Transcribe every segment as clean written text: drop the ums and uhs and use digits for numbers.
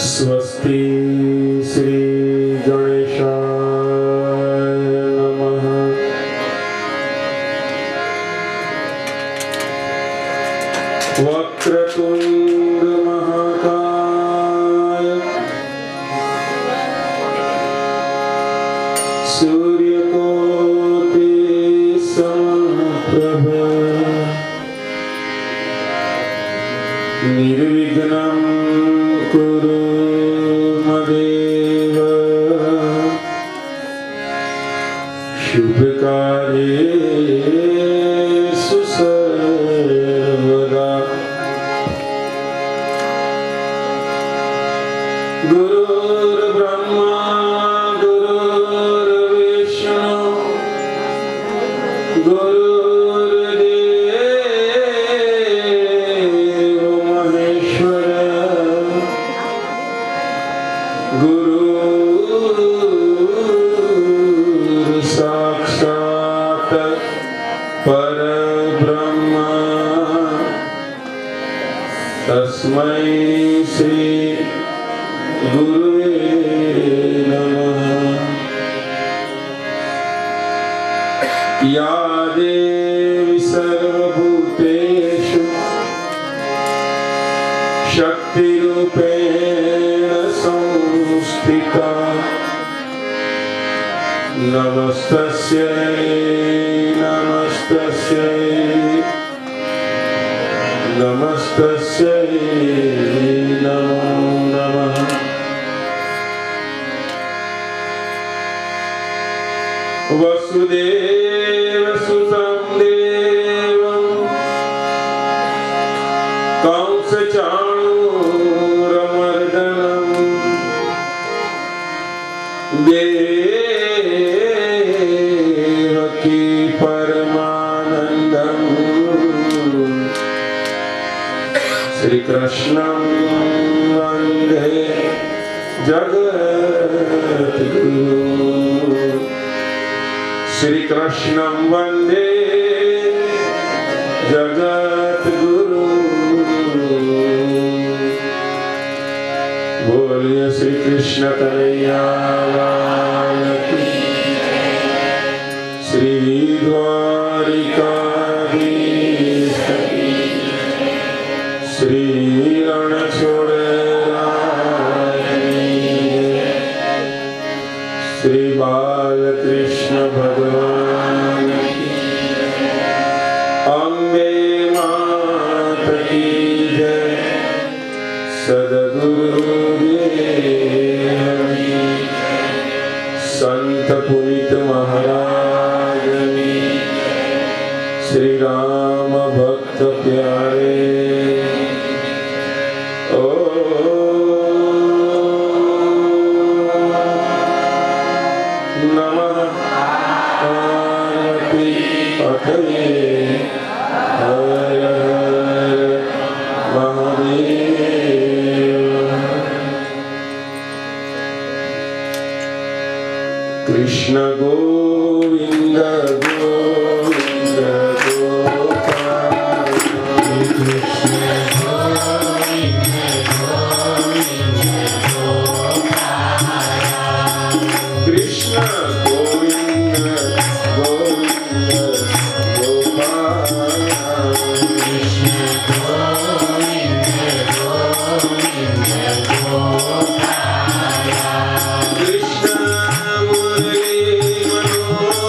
स्वस्ति श्री गणेशाय नमः। वक्रतुंड महाकाय सूर्यकोटि समप्रभ निर्विघ्नं कुरु मदेव शुभकार्येषु सर्वदा। गुरुर्ब्रह्मा गुरुर्विष्णु गुरुर्देवो महेश्वर गुरुर् साक्षात् परब्रह्म तस्मै श्री गुरुवे नमः। या देवी सर्वभूतेषु शक्तिरूपेण संस्थिता नमस्तस्यै नमस्तस्यै नमस्तस्यै नमो नमः। वसुदेवसुतं देवं कंसचाणूरमर्दनं देवकी परमानन्दं श्रीकृष्णं वन्दे जगद्गुरुं। श्रीकृष्णं वन्दे जगद्गुरुं। बोलिए श्री कृष्ण कन्हैया लाल की। श्री द्वारिकाधीश की। श्री रणछोड़राय की। श्री बालकृष्ण भगवान की। अम्बे मात की जय। सद्गुरुदेव की। संत पुनीत महाराज की। श्री राम भक्त प्यारे। नमः पार्वती पतये हर हर महादेव। कृष्ण गोविंद गोविंद गोपाल। कृष्ण गोविंद गोविंद गोपाल। कृष्ण गोविंद गोविंद गोपाल। कृष्ण गोविंद गोविंद गोपाल। कृष्ण मुरली मनोहर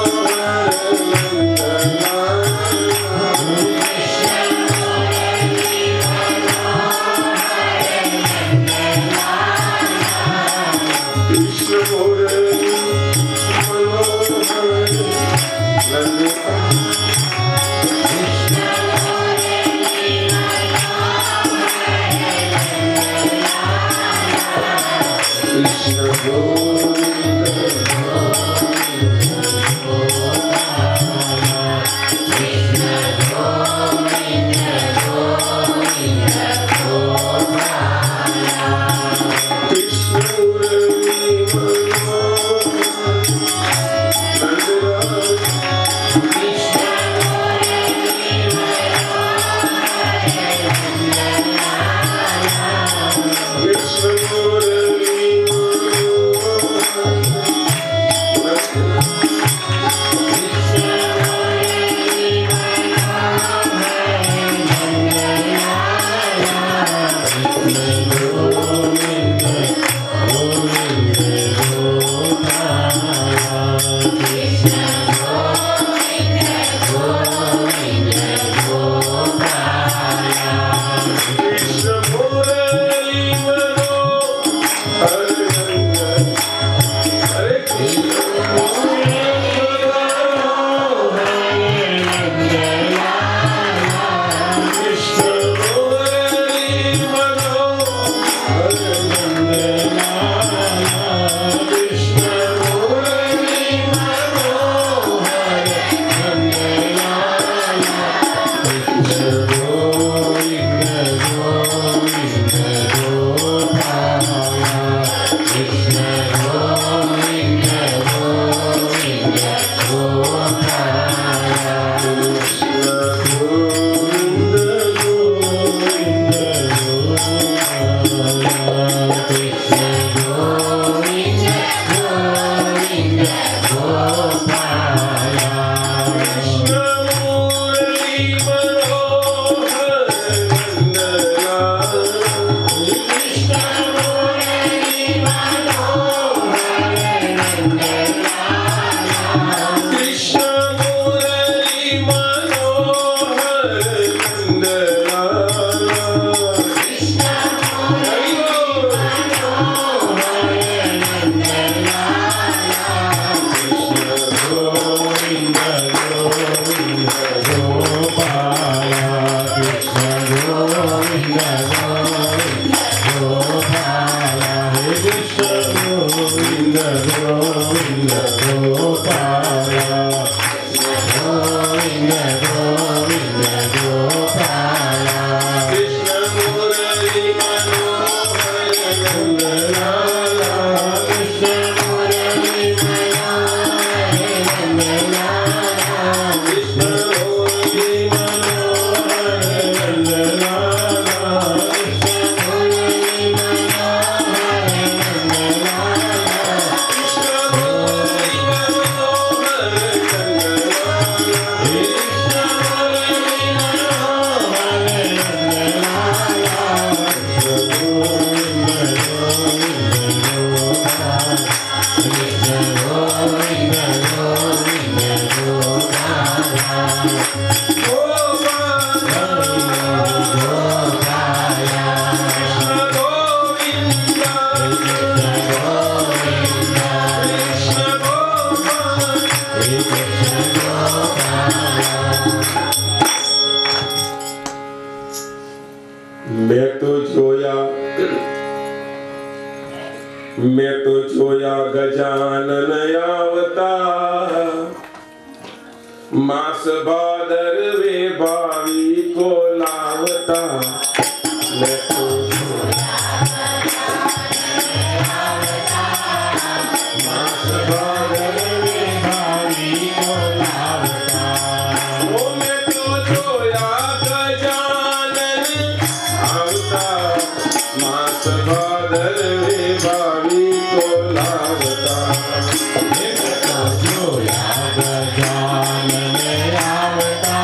मैं तो जोया गजानन आवता मास भादरवे भावी को लावता। मैं तो मास भादरवे भावी को लावता। ओ मैं तो जोया गजानन आवता मास भादरवे भावी को लावता। मैं तो जोया गजानन आवता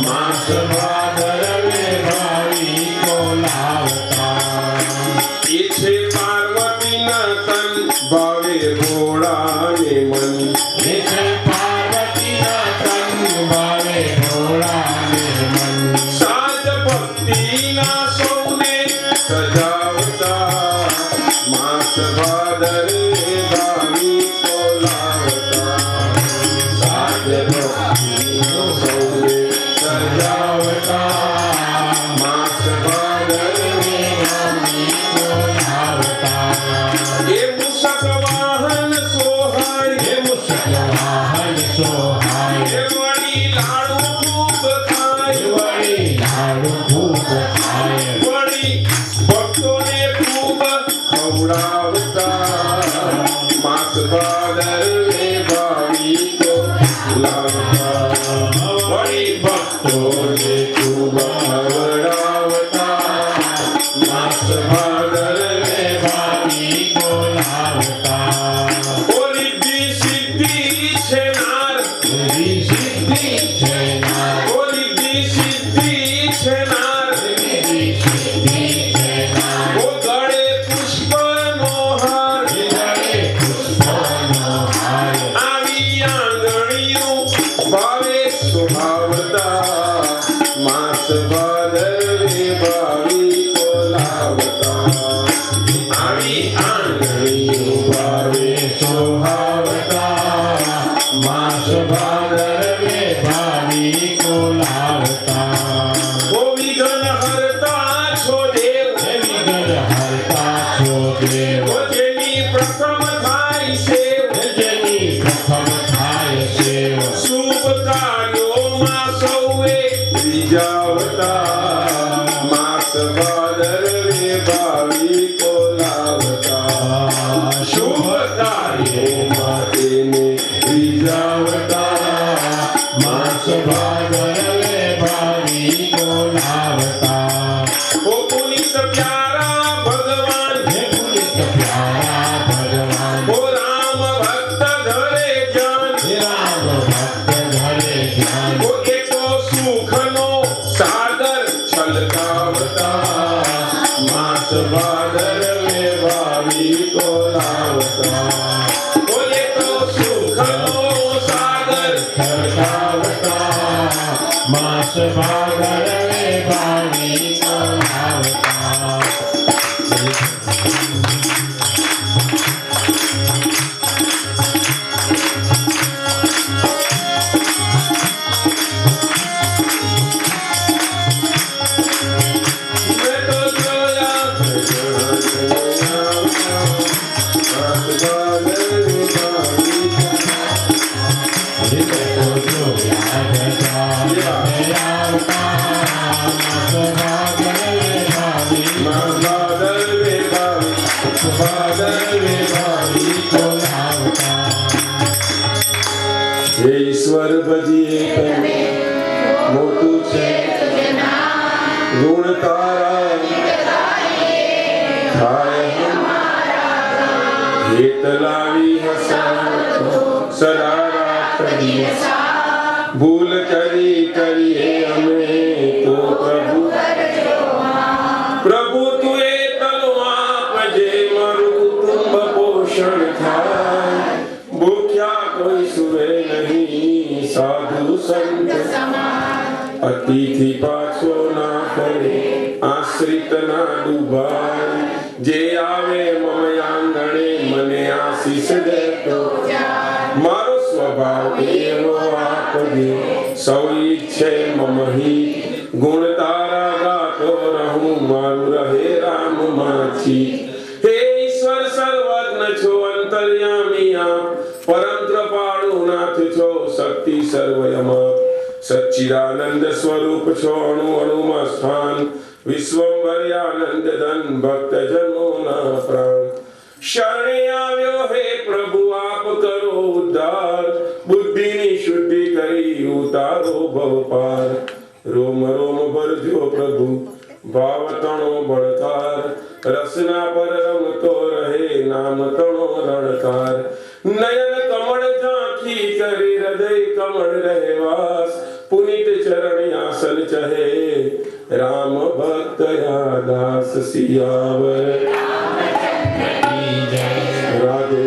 मास भादरवे भावी को लावता। इच्छे पार्वती न तन भावे घोड़ा ने मन। इच्छे पार्वती न तन भावे घोड़ा ने मन। साज भक्ति ना सौने सजावता मास भादरवे भावी को लावता। साज भक्ति ना सौने सजावता मास भादरवे भावी को लावता। ये मूषक वाहन सोहाय। ये मूषक वाहन सोहाय। ये वड़ी लाडू खूब खाय। वड़ी लाडू खूब खाय। वड़ी भक्तों ने खूब खवड़ावता मास भादरवे भावी को लावता। वड़ी भक्तों ने खूब खवड़ावता मास भादरवे भावी को लावता। ओ रिद्धि सिद्धि छे नार। रिद्धि सिद्धि छे नार। ओ रिद्धि सिद्धि छे नार। रिद्धि सिद्धि छे આવતા આવી આંગળીઓ ભાવે સોહાવતા માસ ભાદરવે ભાવિકો લાવતા ઓ વિઘ્ન હરતા છો દેવ વિઘ્ન હરતા છો દેવ જેની પ્રથમ થાય છે જેની પ્રથમ થાય છે શુભ કાર્યોમાં સૌએ રીઝાવતા માસ ભાદરવે ભાવિકો લાવતા શુભ કાર્યોમાં તેને રીઝાવતા માસ ભાદરવે ભાવિકો લાવતા ઓ પુનિત પ્યારા ભગવાન હે પુનિત પ્યારા ભગવાન ઓ રામ ભક્ત ધરે જાન હે રામ ભક્ત ધરે જાન ઓ એકો સુખનો સાગર છલકાવતા માસ ભાદરવે ભાવિકો લાવતા ઓ એકો સુખનો સાગર છલકાવતા માસ ભાદરવે ભાવિકો લાવતા મેં તો જોયા હે ઈશ્વર ભજીએ તને મોટું છે ગુણ તારા થાય હેત લાવી હસા સદા રાખી ભૂલ કરી કરીએ અમે તો પ્રભુ પ્રભુ તું એ તનો આપજે મારું કુટુંબ પોષણ થાય ભૂખ્યા કોઈ સુવે નહીં સાધુ સંત અતિથિ પાછો ના કરે આશ્રિત ના ડૂબાય જે આવે મમ આંગણે મને આશીષ દેતો મારો સ્વભાવ એવો આપજે સૌ ઈચ્છે મમ હિત ગુણ તારા ગાતો રહું મારું રહે રામ માછી હે ઈશ્વર સર્વજ્ઞ છો અંતર્યામી આપ પરમ કૃપાળુ નાથ છો શક્તિ સર્વયમાં સચ્ચિદાનંદ સ્વરૂપ છો અણુ અણુમાં સ્થાન વિશ્વંભર્યાનંદ ધન ભક્ત જનોના પ્રાણ શરણે આવ્યો હે પ્રભુ આપ કરો ઉદ્ધાર બુદ્ધિની શુદ્ધિ કરી ઉતારો ભવ પાર રોમ રોમ ભરજો પ્રભુ ભાવ તણો બળકાર રસના પર રમતો રહે નામ તણો રણકાર નયન કમળ ઝાંખી કરી હૃદય કમળ રહેવાસ પુનિત ચરણ આસન ચહે રામ ભક્ત દાસ સિયાવર રાધે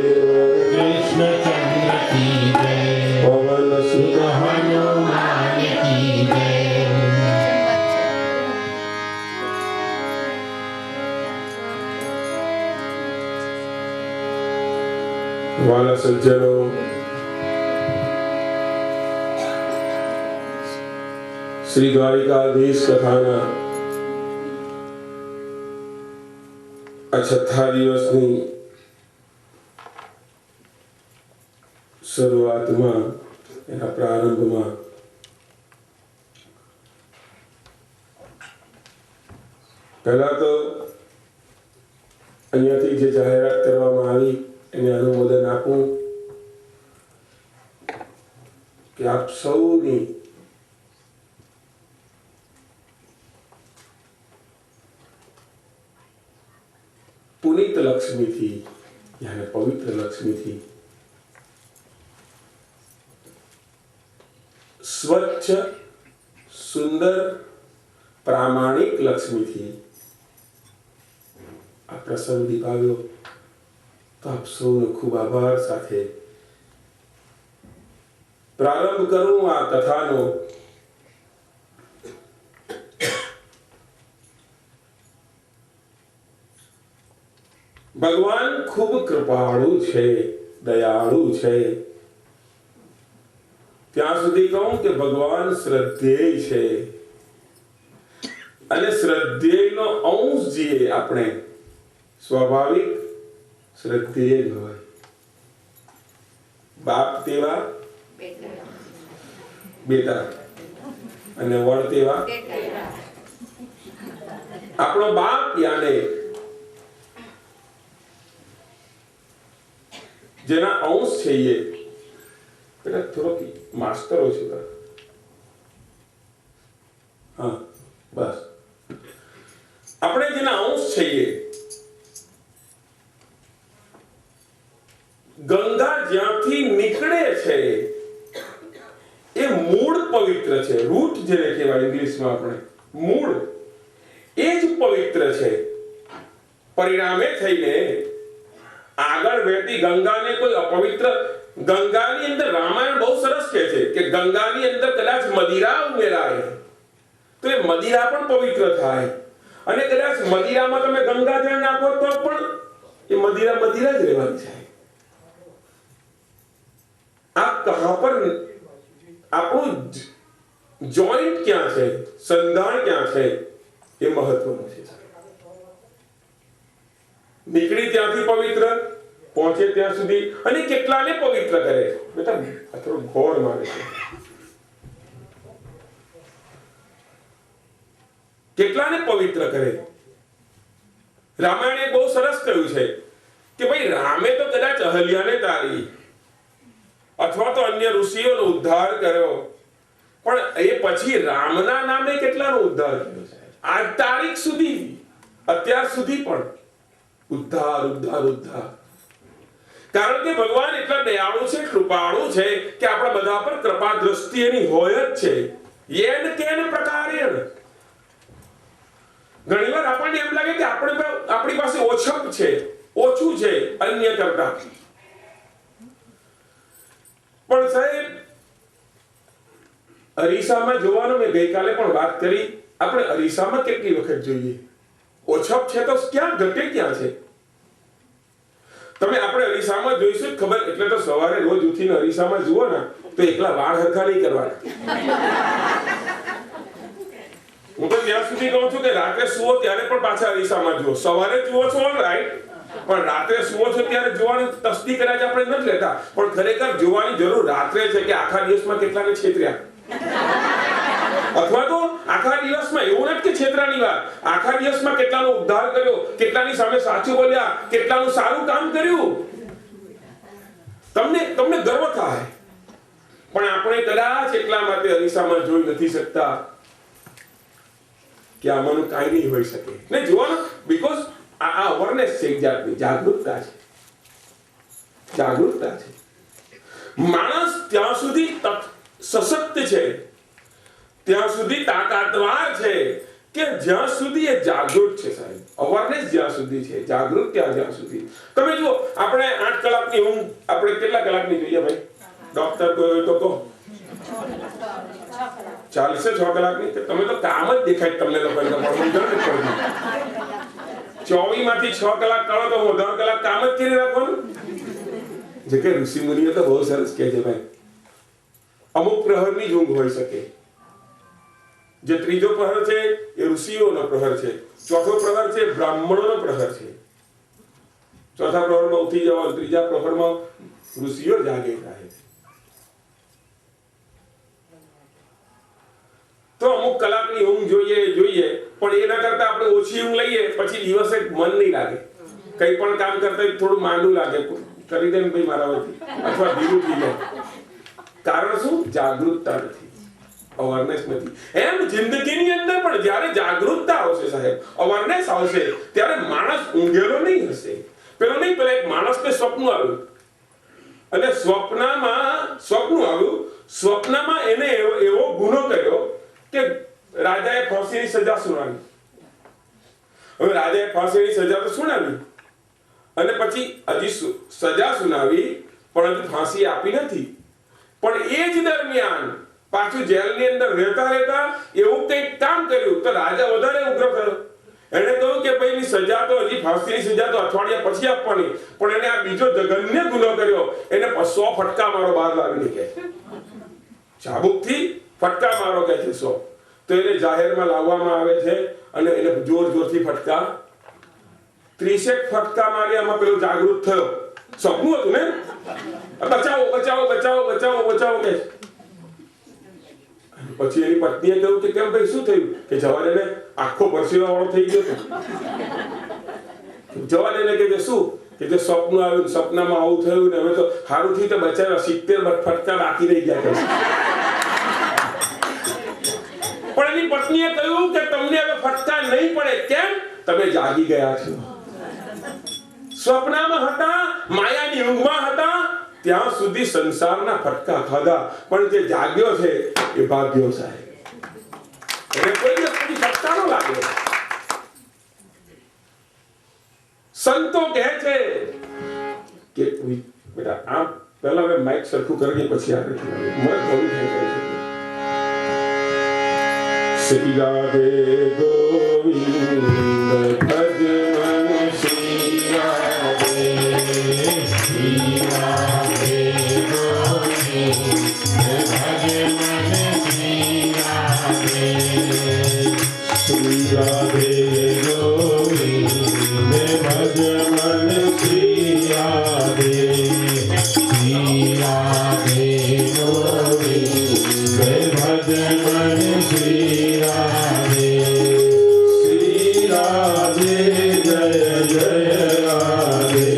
કૃષ્ણચંદ્ર કી જય પવન સુત હનુમાન કી જય વાલા સજ્જનો શ્રી દ્વારિકાધીશ કથાના આ 6થા દિવસની શરૂઆતમાં એના પ્રારંભમાં પહેલા તો અહીંયાથી જે જાહેરાત કરવામાં આવી એને અનુમોદન આપું કે આપ સૌની પુનિત લક્ષ્મીથી યાને પવિત્ર લક્ષ્મીથી સ્વચ્છ સુંદર પ્રામાણિક લક્ષ્મીથી આ પ્રસંગ દીપાવ્યો તો આપ સૌનો ખૂબ આભાર સાથે પ્રારંભ કરું આ કથાનો ભગવાન ખૂબ કૃપાળુ છે, દયાળુ છે. ત્યાં સુધી કહું કે ભગવાન શ્રદ્ધેય છે, અને શ્રદ્ધેયનો અંશ જે આપણે સ્વાભાવિક શ્રદ્ધેય જ હોય. બાપ તેવા બેટા અને વડ તેવા. આપણો બાપ યાને જેના અંશ છે, એ પેલા થોડોક માસ્તરો છે. હા, બસ. આપણે જેના અંશ છે, ગંગા જ્યાંથી નીકળે છે એ મૂળ પવિત્ર છે. રૂટ જેને કહેવાય ઇંગ્લિશમાં આપણે, મૂળ એ જ પવિત્ર છે. પરિણામે થઈને આગળ વહેતી ગંગાને કોઈ અપવિત્ર, ગંગાની અંદર રામાયણ બહુ સરસ કહે છે કે ગંગાની અંદર કદાચ મદિરા ઉમેરાય તો એ મદિરા પણ પવિત્ર થાય, અને કદાચ મદિરામાં તમે ગંગાજળ નાખો તો પણ એ મદિરા મદિરા જ રહેવાની છે. આ કહા પર આપણું જોઈન્ટ ક્યાં છે, સંધાન ક્યાં છે, એ મહત્વનું છે. નીકળી ત્યાંથી પવિત્ર, પહોંચે ત્યાં સુધી, અને કેટલાને પવિત્ર કરે. બેટા આ થોડું ઘોર મારે છે. કેટલાને પવિત્ર કરે. રામાયણે બહુ સરસ કહ્યું છે કે ભાઈ રામે તો કદાચ અહલ્યાને તારી અથવા તો અન્ય ઋષિઓનો ઉદ્ધાર કર્યો, પણ એ પછી રામના નામે કેટલાનો ઉદ્ધાર કર્યો છે આજ તારીખ સુધી, અત્યાર સુધી પણ ઉદ્ધાર ઉદ્ધાર ઉદ્ધાર. કારણ કે ભગવાન એટલા દયાળુ છે, કૃપાળુ છે કે આપણા બધા પર કૃપા દ્રષ્ટિ એની હોય જ છે. યેન કેન પ્રકારેણ. ઘણીવાર આપણને એમ લાગે કે આપણી પાસે ઓછપ છે, ઓછું છે અન્ય કરતા. પણ સાહેબ, અરીસામાં જોવાનો મેં ગઈકાલે પણ વાત કરી. આપણે અરીસામાં કેટલી વખત જોઈએ? ઓછપ છે તો ક્યાં ઘટે ક્યાં છે? તમે આપણે અરીસામાં જોઈશું ખબર. એટલે તો સવારે રોજ ઉઠીને અરીસામાં જુઓ ને તો એકલા વાળ હરખા નહીં કરવાના. હું તો ત્યાં સુધી કહું છું કે રાત્રે સુવો ત્યારે પણ પાછા અરીસામાં જુઓ. સવારે જુઓ છો રાઈટ, પણ રાત્રે સુવો છો ત્યારે જોવાની તસ્દી કદાચ આપણે નથી લેતા, પણ ખરેખર જોવાની જરૂર રાત્રે છે કે આખા દિવસમાં કેટલાને છેતર્યા, અથવા તો આખા દિવસમાં એવું નથી કે છેતરાની વાત, આખા દિવસમાં કેટલાનો ઉદ્ધાર કર્યો, કેટલાની સામે સાચું બોલ્યા, કેટલાનું સારું કામ કર્યું. તમને ગર્વ થાય. પણ આપણે કદાચ એટલા માટે અરીસામાં જોઈ નથી શકતા કે આમાંનું કાંઈ નહીં હોઈ શકે. ને જોવાનું, બીકોઝ આ અવેરનેસ છે, જાતની જાગૃતતા છે. જાગૃતતા છે. માણસ ત્યાં સુધી સશક્ત છે, ત્યાં સુધી તાકાતવાર છે કે જ્યાં સુધી એ જાગૃત છે. સાહેબ, અવેરનેસ જ્યાં સુધી છે, જાગૃત જ્યાં સુધી. તમે જુઓ, આપણે 8 કલાકની ઊંઘ આપણે કેટલા કલાકની જોઈએ ભાઈ? ડોક્ટર કોઈ તો કહો. ચાલશે 6 કલાકની. તમે તો કામ જ દેખાય તમને લોકોને. 24 માંથી 6 કલાક કરો તો 10 કલાક કામ જ કરી રાખવાનું. જે કે ઋષિ મુનિઓ તો બહુ સરસ કહે છે ભાઈ, અમુક પ્રહરની જ ઊંઘ હોઈ શકે. જે ત્રીજો પ્રહર છે એ ઋષિઓનો પ્રહર છે, ચોથો પ્રહર છે બ્રાહ્મણોનો પ્રહર છે. ચોથા પ્રહરમાં ઉઠી જવાનું, ત્રીજા પ્રહરમાં ઋષિઓ જાગે રહે. તો અમુક કલાકની ઊંઘ જોઈએ, પણ એના કરતા આપણે ઓછી ઊંઘ લઈએ પછી દિવસે મન નહીં લાગે. કંઈ પણ કામ કરતા થોડું માંદું લાગે, કરી દે ને ભાઈ મારા વતી, અથવા ધીરું થઈ જાય. કારણ શું? જાગૃતતા નથી, અવેરનેસ નથી. એમ જિંદગીની અંદર પણ જ્યારે જાગૃતતા આવશે સાહેબ, અવેરનેસ આવશે, ત્યારે માણસ ઊંઘેલો નહીં હશે. પેલા એક માણસને સ્વપ્ન આવ્યું, અને સ્વપ્નમાં એને એવો ગુનો કર્યો કે રાજાએ ફાંસીની સજા સુનાવી. હવે રાજાએ ફાંસીની સજા તો સુનાવી, અને પછી હજી સજા સુનાવી પણ હજુ ફાંસી આપી નથી. પણ એ જ દરમિયાન પાછું જેલની અંદર રહેતા એવું કંઈક કામ કર્યું તો રાજા વધારે ઉગ્ર થયો એને કહ્યું કે ભાઈ સજા તો હજી ફાંસીની સજા તો અઠવાડિયા પછી આપવાની, પણ એને આ બીજો જઘન્ય ગુનો કર્યો, એને 100 ફટકા મારો બહાર લાવીને કે ચાબુકથી ફટકા મારો કે છે 100. તો એને જાહેરમાં લાવવામાં આવે છે અને એને જોરથી ફટકા 30 ફટકા માર્યા. આમાં પેલો જાગૃત થયો, સપનું હતું ને, બચાવો બચાવો બચાવો બચાવો બચાવો કે. પછી એની પત્નીએ કહ્યું કે કેમ ભાઈ શું થયું? કે જવા દે ને, આખો પરસેવા વાળો થઈ ગયો. જવા દે ને કે શું કે જે સપનું આવ્યું, સપનામાં આવું થયું ને હવે તો સારું થયું તો બચાવ્યા, 70 ફટકા બાકી રહી ગયા. પણ એની પત્નીએ કહ્યું કે તમને હવે ફટકા નહીં પડે. કેમ? તમે જાગી ગયા છો. સ્વપ્નમાં હતા, માયાની ઊંઘમાં હતા, ત્યાં સુધી સંસારના ફટકા ખાધા, પણ જે જાગ્યો છે એ ભાગ્યો સાહેબ. એને કોઈ વ્યક્તિ ફટકા ન લાગે. સંતો કહે છે કે બેટા આમ પહેલા હવે માઇક સરખું કરીએ પછી આગળ મને થોડું થઈ જાય છે. શ્રી રાધે ગોવિંદ ભજન શ્રી રાધે, શ્રી રાધે ગોવિંદ ભજન શ્રી રાધે, શ્રી રાધે ગોવિંદ ભજન શ્રી રાધે, શ્રી રાધે ગોવિંદ ભજન શ્રી રાધે, શ્રી રાધે જય જય રાધે,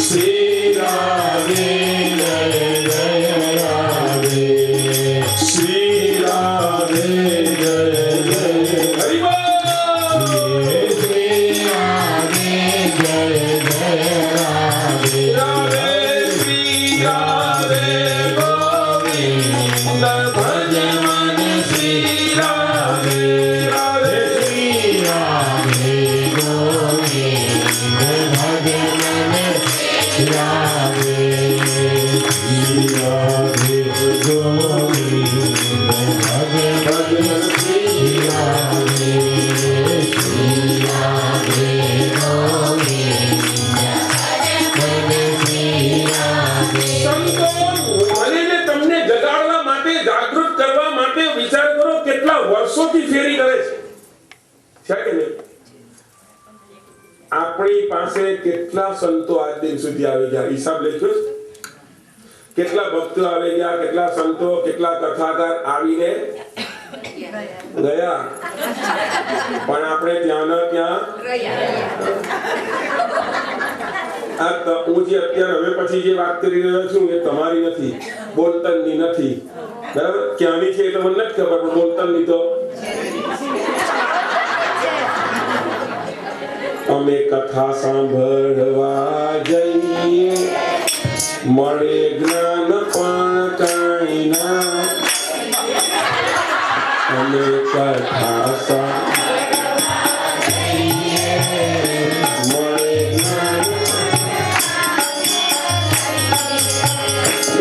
શ્રી રાધે જય જય રાધે, શ્રી રાધે જય જય હરિ બોલ, શ્રી રાધે જય જય રાધે, રાધે શ્રી રાધે ગોવિંદ ભજન શ્રી રાધે, રાધે શ્રી રાધે ગોવિંદ ભજન શ્રી રાધે, શ્રી રાધે ગોવિંદ ભજન શ્રી રાધે, શ્રી રાધે ગોવિંદ ભજન શ્રી રાધે. સંતો મને તમને જગાડવા માટે, જાગૃત કરવા માટે વિચાર કરો કેટલા વર્ષોથી ફેરી કરે છે કે નહીં? આપણી પાસે કેટલા સંતો આજ દિન સુધી આવી ગયા, હિસાબ લેજો. કેટલા ભક્તો આવી ગયા, કેટલા સંતો, કેટલા કથાકાર આવીને ગયા, પણ આપણે ત્યાં ના ત્યાં રહ્યા. હું જે અત્યારે હવે પછી જે વાત કરી રહ્યો છું એ તમારી નથી, બોલતનની નથી, બરાબર? ક્યાંની છે એ તો મને નથી ખબર, પણ બોલતનની તો અમે કથા સાંભળવા જઈએ, મળે જ્ઞાન પણ કાંઈ ના. અમે કથા સાંભળીએ, મળે જ્ઞાન.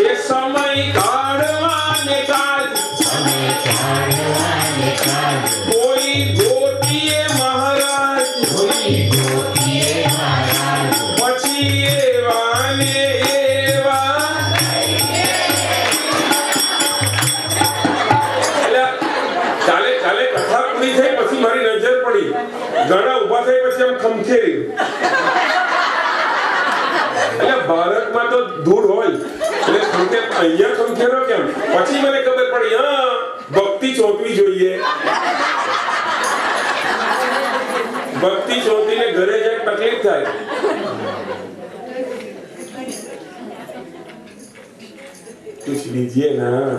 એ સમય કાઢવાને કાજ, કોઈ ગોતીએ મહારાજ, પછી એવા ને એવા. ચાલે ચાલે કથા પૂરી થઈ પછી મારી નજર પડી, ઘણા ઉભા થઈ પછી આમ ખમખેરી. એટલે ભારતમાં તો ધૂળ હોય એટલે ખમખેર, અહીંયા ખમખેરો કેમ? પછી મને ખબર પડી, હા ભક્તિ ચોંટવી જોઈએ. ભક્તિ ચોંટીને ઘરે જાય તકલીફ થાય. પૂછ લીજીએ ના.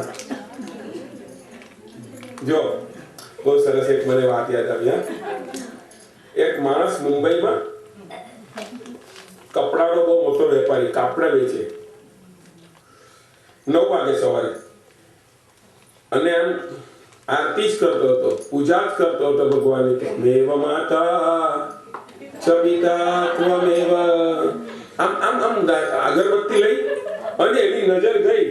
જો બહુ સરસ એક મને વાત યાદ આવી. એક માણસ મુંબઈમાં કપડાનો બહુ મોટો વેપારી, કાપડા વેચે. 9 વાગે સવારે, અને એમ આરતી જ કરતો હતો, પૂજા જ કરતો હતો ભગવાનની. મેવ માતા ચવિતા ત્વમેવ. આમ આમ આમ અગરબત્તી લઈ અને એની નજર ગઈ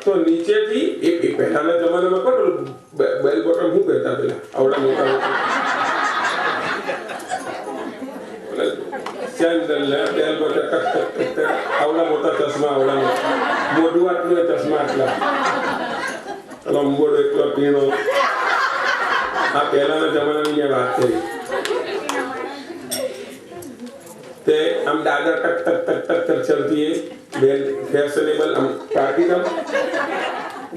તો નીચેથી એ પહેલાના જમાનામાં કોણ બેલ બોટમ શું પહેરતા પેલા આવડા મોટા સેન્ડલ આવડા મોટા ચશ્મા, આવડા મોઢું આટલું એ ચશ્મા આટલા, લંબોડો એટલો પીણો. આ પહેલાના જમાનાની મેં વાત કરી. તે આમ દાદર ટક ટક ટક ટક ટક ચલતી બેન ફેશનેબલ આમ કાઢી દમ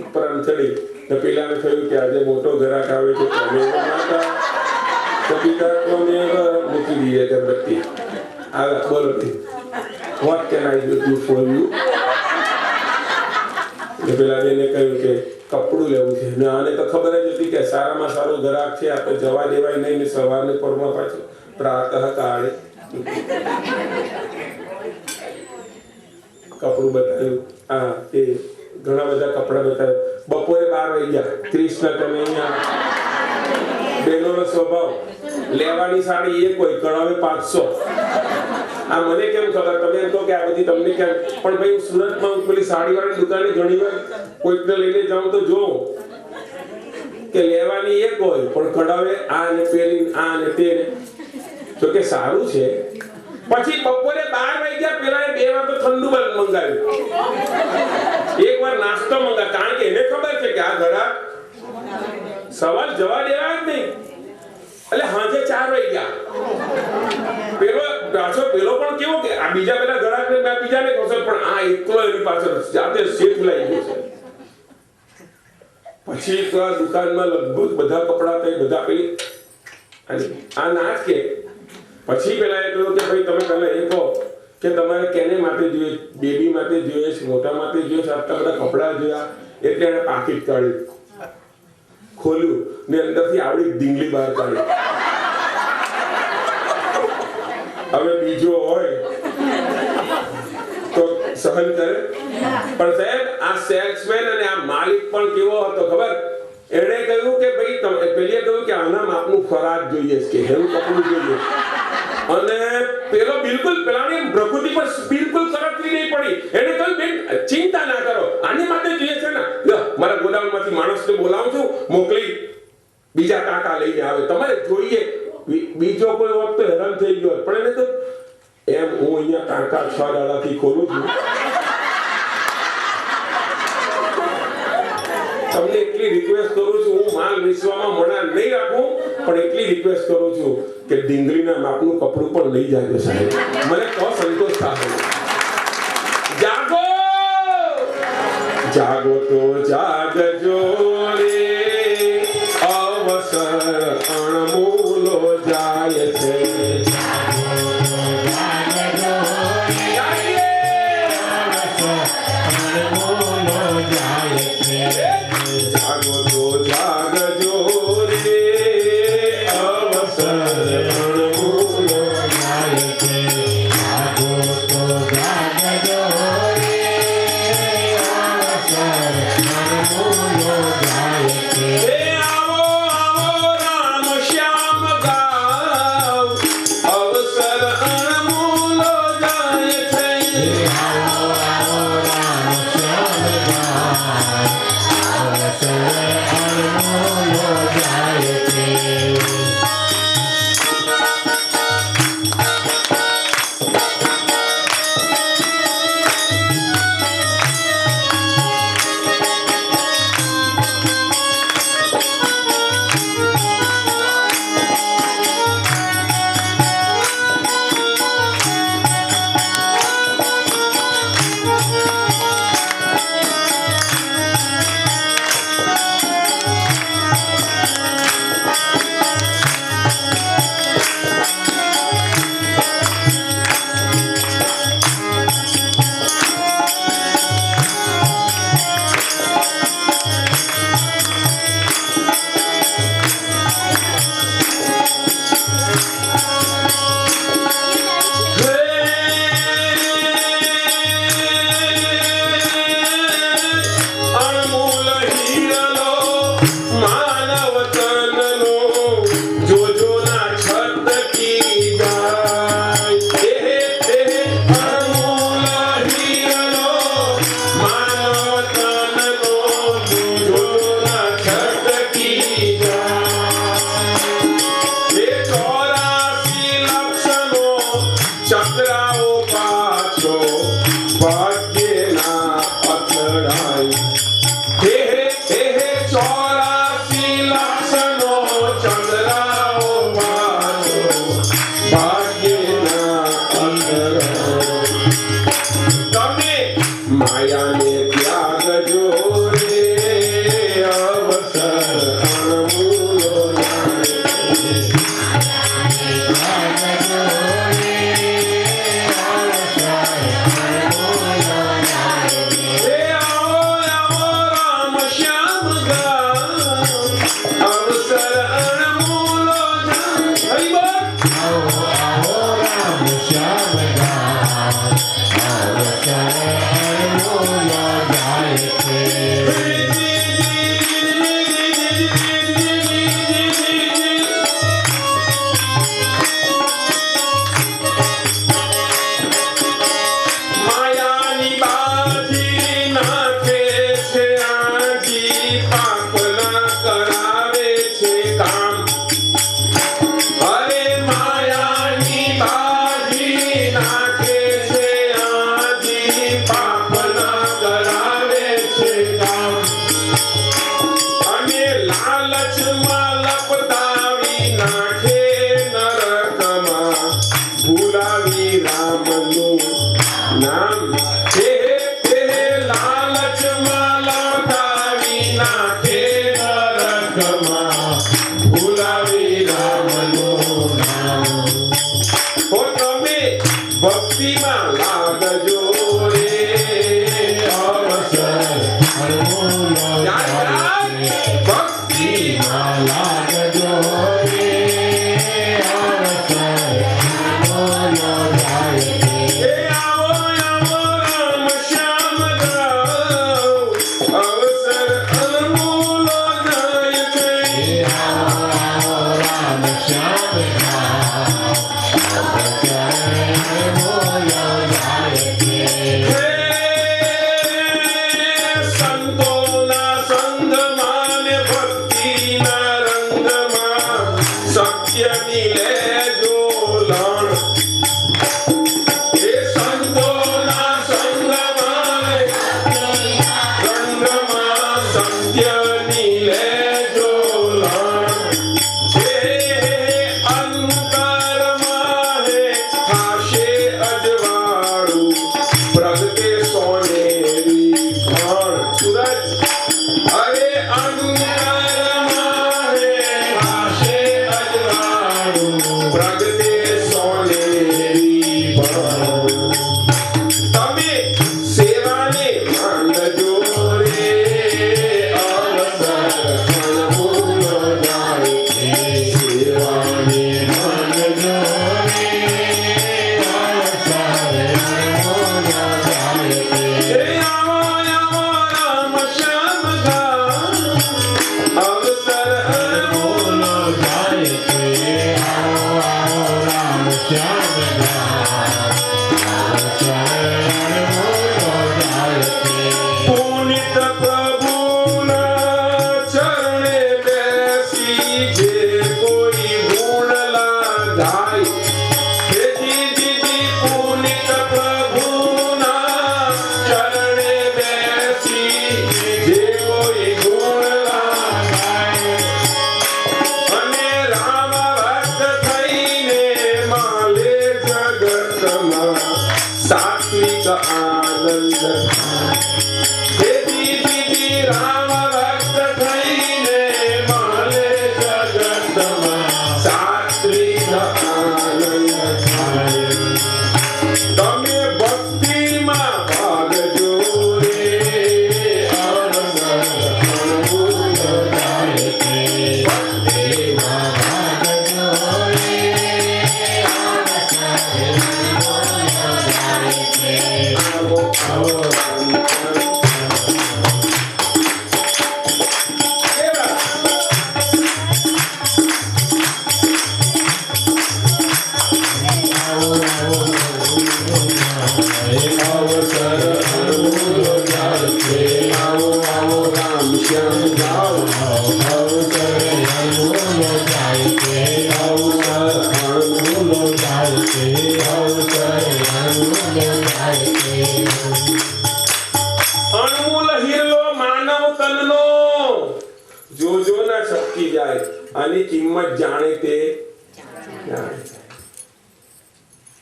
ઉપર આમ ચડી. તો પેલાને થયું કે આજે મોટો ગ્રાહક આવે છે, તો પિતા મૂકી દઈએ અગરબત્તી. આવે બોલો what can I do for you? પેલા બેને કહ્યું કે કપડું લેવું છે. ને આને તો ખબર જ હતી કે સારામાં સારો ગ્રાહક છે, આ તો જવા દેવાય નહીં ને સવારને પરમાં પાછું પ્રાતઃ કાળે કપડું બતાવ્યું. હા એ ઘણા બધા કપડા બતાવ્યા. બપોરે 12 વાગ્યા. ક્રિષ્ના તમે અહીંયા બહેનોનો સ્વભાવ લેવાની સાડી એક હોય, કણાવે 500. આ મને કેમ ખબર? તમે એમ કહો કે આ બધી તમને કેમ, પણ ભાઈ સુરતમાં પેલી સાડીવાળી દુકાને ઘણી વાર કોઈકને લઈને જાઉં તો જોઉં કે લેવાની એક હોય પણ કઢાવે આ ને પેલી આ ને તે. જો કે સારું છે. પછી બપોરે 12 વાગ્યા પેલા 2 વાર તો ઠંડુ મંગાવ્યું, એક વાર નાસ્તો મંગા. કારણ કે એને ખબર છે કે આ ઘડા સવાલ જવા દેવા જ નહીં. એટલે સાંજે 4 વાગ્યા પેલો પણ કેવો કે આ બીજા પેલા ઘડા બીજાને કહો, પણ આ એકલો એની પાછળ જાતે શેઠ લાગી ગયો છે. પછી તો આ દુકાનમાં લગભગ બધા કપડા તે બધા પેલી આ નાચ કે પછી પેલા એ કહ્યું કે ભાઈ તમે પહેલા એ કહો કે તમારે કેને માટે જોઈએ, બેબી માટે જોઈએ છે, મોટા માટે જોઈએ છે, આટલા બધા કપડા જોયા. એટલે એને પાકીટ કાઢ્યું, ખોલ્યું ને અંદરથી આવડી ઢીંગલી બહાર કાઢી. હવે બીજો હોય તો સહન કરે, પણ સાહેબ આ સેલ્સમેન અને આ માલિક પણ કેવો હતો ખબર? એણે કહ્યું કે ભાઈ પેલીએ કહ્યું કે આના માપનું ફરાજ જોઈએ છે, કે હેરું કપડું જોઈએ. અને પેલો બિલકુલ પેલાની પ્રકૃતિ પર બિલકુલ કરકરી નહીં પડી. એને કહ્યું બેન ચિંતા ના કરો, આની માટે જોઈએ છે ને, મારા ગોડાઉનમાંથી માણસને બોલાવું છું, મોકલી બીજા ટાંકા લઈને આવે. તમારે જોઈએ બીજો કોઈ વખત હેરાન થઈ ગયો, પણ એને તો એમ હું અહીંયા ટાંકા 6 દાડાથી ખોલું છું. તમને એટલી રિક્વેસ્ટ કરું છું, હું માલ વેચવામાં મણા નહીં રાખું, પણ એટલી રિક્વેસ્ટ કરું છું કે ડીંગલીના માપનું કપડું પણ લઈ જાજો સાહેબ. મને તો સંતોષ થાય. જાગો જાગો તો જાગજો રે, અવસર અણમૂલો જાય છે. જાગો તો જાગજો રે, અવસર અણમૂલો જાય છે. જાગો તો જાગજો રે, અવસર અણમૂલો જાય છે.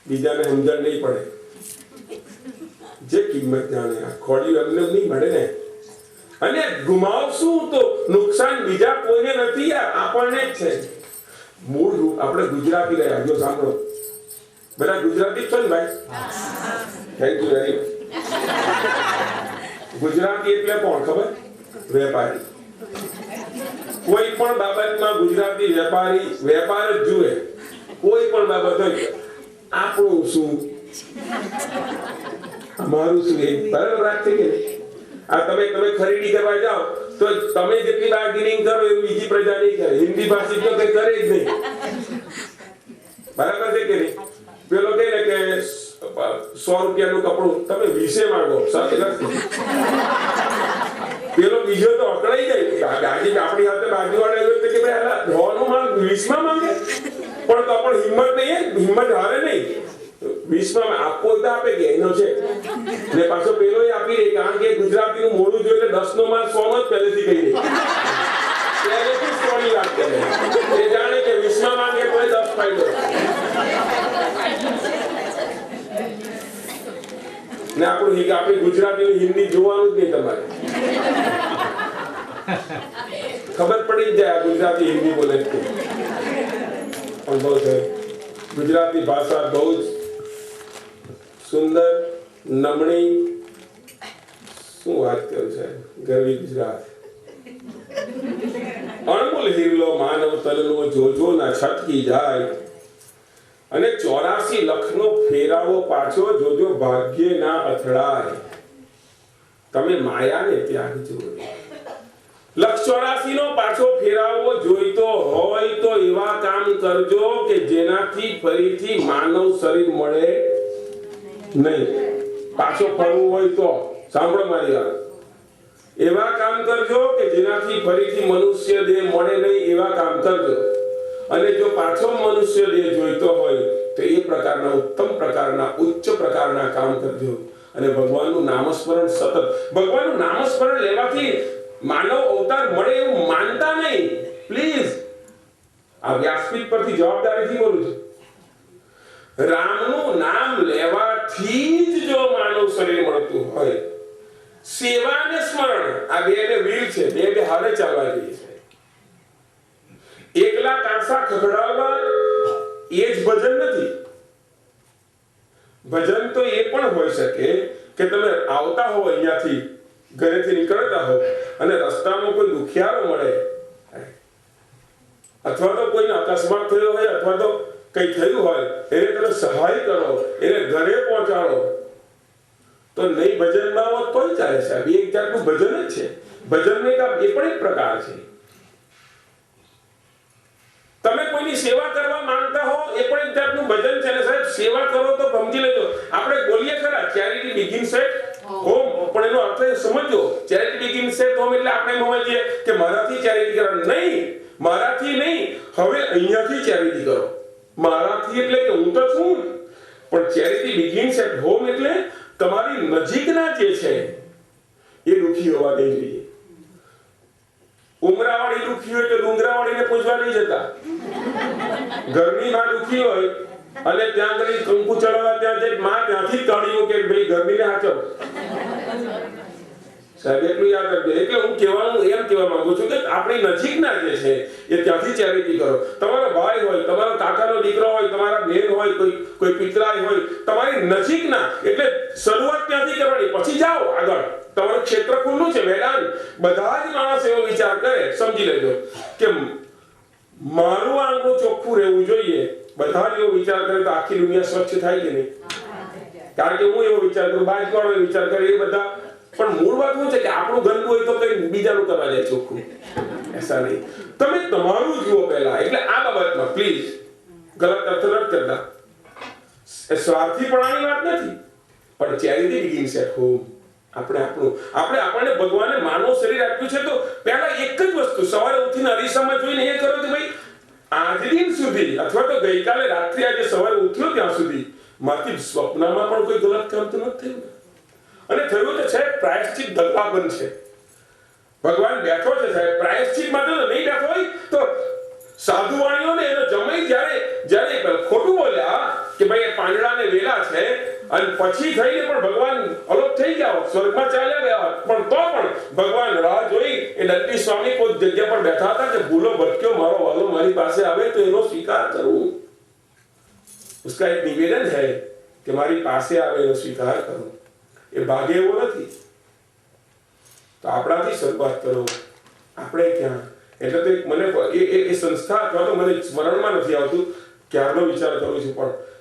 બીજાને સમજણ નહીં પડે, જે કિંમત જાણે આ ખોડી અમને નહીં મળે ને, અને ગુમાવશું તો નુકસાન બીજા કોઈને નથી, આપણને જ છે. મૂળ રૂપ આપણે ગુજરાતી રહ્યા, જો સાંભળો, બધા ગુજરાતી છો ને ભાઈ? Thank you very much. Gujarati એટલે કોણ ખબર? વેપારી. કોઈ પણ બાબતમાં ગુજરાતી વેપારી વેપાર જ જુએ. કોઈ પણ બાબત હોય આપણું શું અમારું શું એ બરાબર વાત છે કે આ તમે ખરીદી કરવા જાઓ તો તમે જેટલી બાર્ગેનિંગ કરો એવું બીજી પ્રજા નહીં કરે. હિન્દી ભાષી તો કઈ કરે જ નહીં. બરાબર છે કે નહીં? પેલો કહે ને કે 100 રૂપિયાનું કપડું તમે 20 માંગો. પેલો બીજો તો અકળાઈ જાય. આજે આપણી સાથે બાજુવાળા એવો કે ભાઈ 100 નું માલ 20 માં માંગે, પણ તો પણ હિંમત નહીં, હિંમત હારે નહીં. 20 માં આપવો તો આપે કે એનો છે ને પાછો પેલો આપી દે, કારણ કે ગુજરાતીનું મોડું જોઈએ એટલે 10 નો માલ 100 નો જ પહેલેથી કહી દે. પહેલેથી 100 ની વાત કરે. એ જાણે કે 20 માં માંગે તો 10 ફાયદો. ને આપણી ગુજરાતીની હિન્દી જોવાનું જ નહીં તમારે. ખબર પડી જ જાય ગુજરાતી હિન્દી બોલે છે. અનુભવ છે. ગુજરાતી ભાષા બહુ જ સુંદર, નમણી, શું વાત કરું છે, ગરવી ગુજરાત. અણમોલ હિરલો માનવ તનનો જોજો ના છટકી જાય, અને 84 લખનો ફેરાવો પાછો જોજો ભાગ્ય ના અથડાય. તમે માયાને ત્યાગજો. લક્ષ 84 નો પાછો ફેરાવો જોઈતો હોય તો એવા કામ કરજો કે જેનાથી ફરીથી માનવ શરીર મળે નહીં. પાછો ફરવું હોય તો સાંભળો મારી વાત. એવા કામ કરજો કે જેનાથી ફરીથી મનુષ્ય દેહ મળે નહીં. એવા કામ કરજો. અને જો પાછો મનુષ્ય દેહ જોઈતો હોય તો એ પ્રકારના ઉત્તમ પ્રકારના ઉચ્ચ પ્રકારના કામ કરજો. અને ભગવાનનું નામસ્મરણ સતત. ભગવાનનું નામસ્મરણ લેવાથી માનવ અવતાર મળે એવું માનતા નહીં. પ્લીઝ, આ વ્યાસપીઠ પરથી જવાબદારીથી બોલું છું. રામનું નામ લેવાથી જ જો માનવ શરીર મળતું હોય, સેવા અને સ્મરણ આ બે વીર છે, બે હારે ચાલવા જોઈએ છે. એકલા કાંસા ખખડાવવા એ જ ભજન નથી. ભજન તો એ પણ હોઈ શકે કે તમે આવતા હો, અહીંયાથી ઘરેથી નીકળતા હો અને રસ્તામાં કોઈ દુખિયારો મળે, અથવા તો કોઈને અકસ્માત થયો હોય, અથવા તો કઈ થયું હોય, એને તમે સહાય કરો, એને ઘરે પહોંચાડો, તો નહીં ભજનમાં હોત તોય ચાલે છે. આ એક જાતનું ભજન જ છે. ભજનનો એ પણ એક પ્રકાર છે. તમે કોઈની સેવા કરવા માંગતા હો એ પણ એક જાતનું ભજન છે. ને સાહેબ, સેવા કરો તો સમજી લેજો. આપણે બોલીએ ખરા ચેરિટી બિગિન્સ એટ હોમ, પણ એનો અર્થ સમજો. ચેરિટી બિગિન્સ એટ હોમ એટલે આપણે સમજીએ કે મારાથી ચેરિટી કરવાની નહીં. મારાથી નહીં, હવે અહીંયાથી ચેરિટી કરો. મારાથી એટલે કે હું તો છું, પણ ચેરિટી બિગિન્સ એટ હોમ એટલે તમારી નજીકના જે છે એ દુખી હોવા નહીં જોઈએ. ઉમરાવાળી દુખી હોય તો ડુંગરાવાળીને પૂછવા નહીં જતા. ઘરની માં દુખી હોય અને ત્યાં આગળ કંકુ ચડાવવા ત્યાં જઈ માં ત્યાંથી કાઢ્યું કે ભાઈ ઘરનીને હાચવ. સાહેબ એટલું યાદ રાખજો. એટલે હું એમ કહેવા માંગુ છું કે આપણી નજીકના જે છે એ ત્યાંથી ચેરિટી કરો. તમારો ભાઈ હોય, તમારો કાકાનો દીકરો હોય, તમારા બહેન હોય, કોઈ પિતરાઈ હોય, તમારી નજીકના, એટલે શરૂઆત ત્યાંથી કરવાની, પછી જાઓ આગળ. તમારું ક્ષેત્ર ખુલ્લું છે, મેદાન. બધા જ માણસ એવો વિચાર કરે, સમજી લેજો કે મારું આંગણું ચોખ્ખું રહેવું જોઈએ. બધા જ એવો વિચાર કરે તો આખી દુનિયા સ્વચ્છ થાય કે નહીં? કારણ કે હું એવો વિચાર કરું, બાજુવાળો એવો વિચાર કરે, એ બધા. પણ મૂળ વાત શું છે કે આપણું ગંદુ હોય તો કઈ બીજાનું કરવા જાય ચોખ્ખું. એસા નહીં. તમે તમારું જુઓ પહેલા. એટલે આ બાબતમાં પ્લીઝ ગલત અર્થ ન કરતા. સ્વાર્થીપણાની વાત નથી, પણ ચેરિટી બિગિન્સ એટ હોમ. આપણને ભગવાને માનવ શરીર આપ્યું છે તો પહેલા એક જ વસ્તુ, સવારે ઉઠીને અરીસામાં જોઈને એ કરો કે ભાઈ આજ દિન સુધી અથવા તો ગઈકાલે રાત્રે આજે સવારે ઉઠ્યો ત્યાં સુધી માથી સ્વપ્નમાં પણ કોઈ ગલત કામ તો નથી થયું. અને થયું તો સાહેબ પ્રાયશ્ચિત દગાબંધ છે. ભગવાન બેઠો છે સાહેબ પ્રાયશ્ચિત માટે. તો નહીં બેઠો હોય તો સાધુ વાણીઓને એનો જમાઈ જ્યારે ખોટું બોલ્યા કે ભાઈ એ પાંદડાને વેલા છે અને પછી થઈને પણ ભગવાન અલોપ થઈ ગયા, સ્વર્ગમાં ચાલ્યા ગયા, પણ તો પણ ભગવાન રાહ જોઈ. એ દત્તી સ્વામી કોઈ જગ્યા પર બેઠા હતા કે ભૂલો ભટક્યો મારો વાલો મારી પાસે આવે તો એનો સ્વીકાર કરવું. उसका एक निवेदन है कि મારી પાસે આવેલો સ્વીકાર કરો. એ ભાગે એવો નથી. તો આપણાથી શરૂઆત કરો. આપણે ક્યાં એટલે તો મને એ સંસ્થા અથવા તો મને સ્મરણમાં નથી આવતું, ક્યારનો વિચાર કરું છું,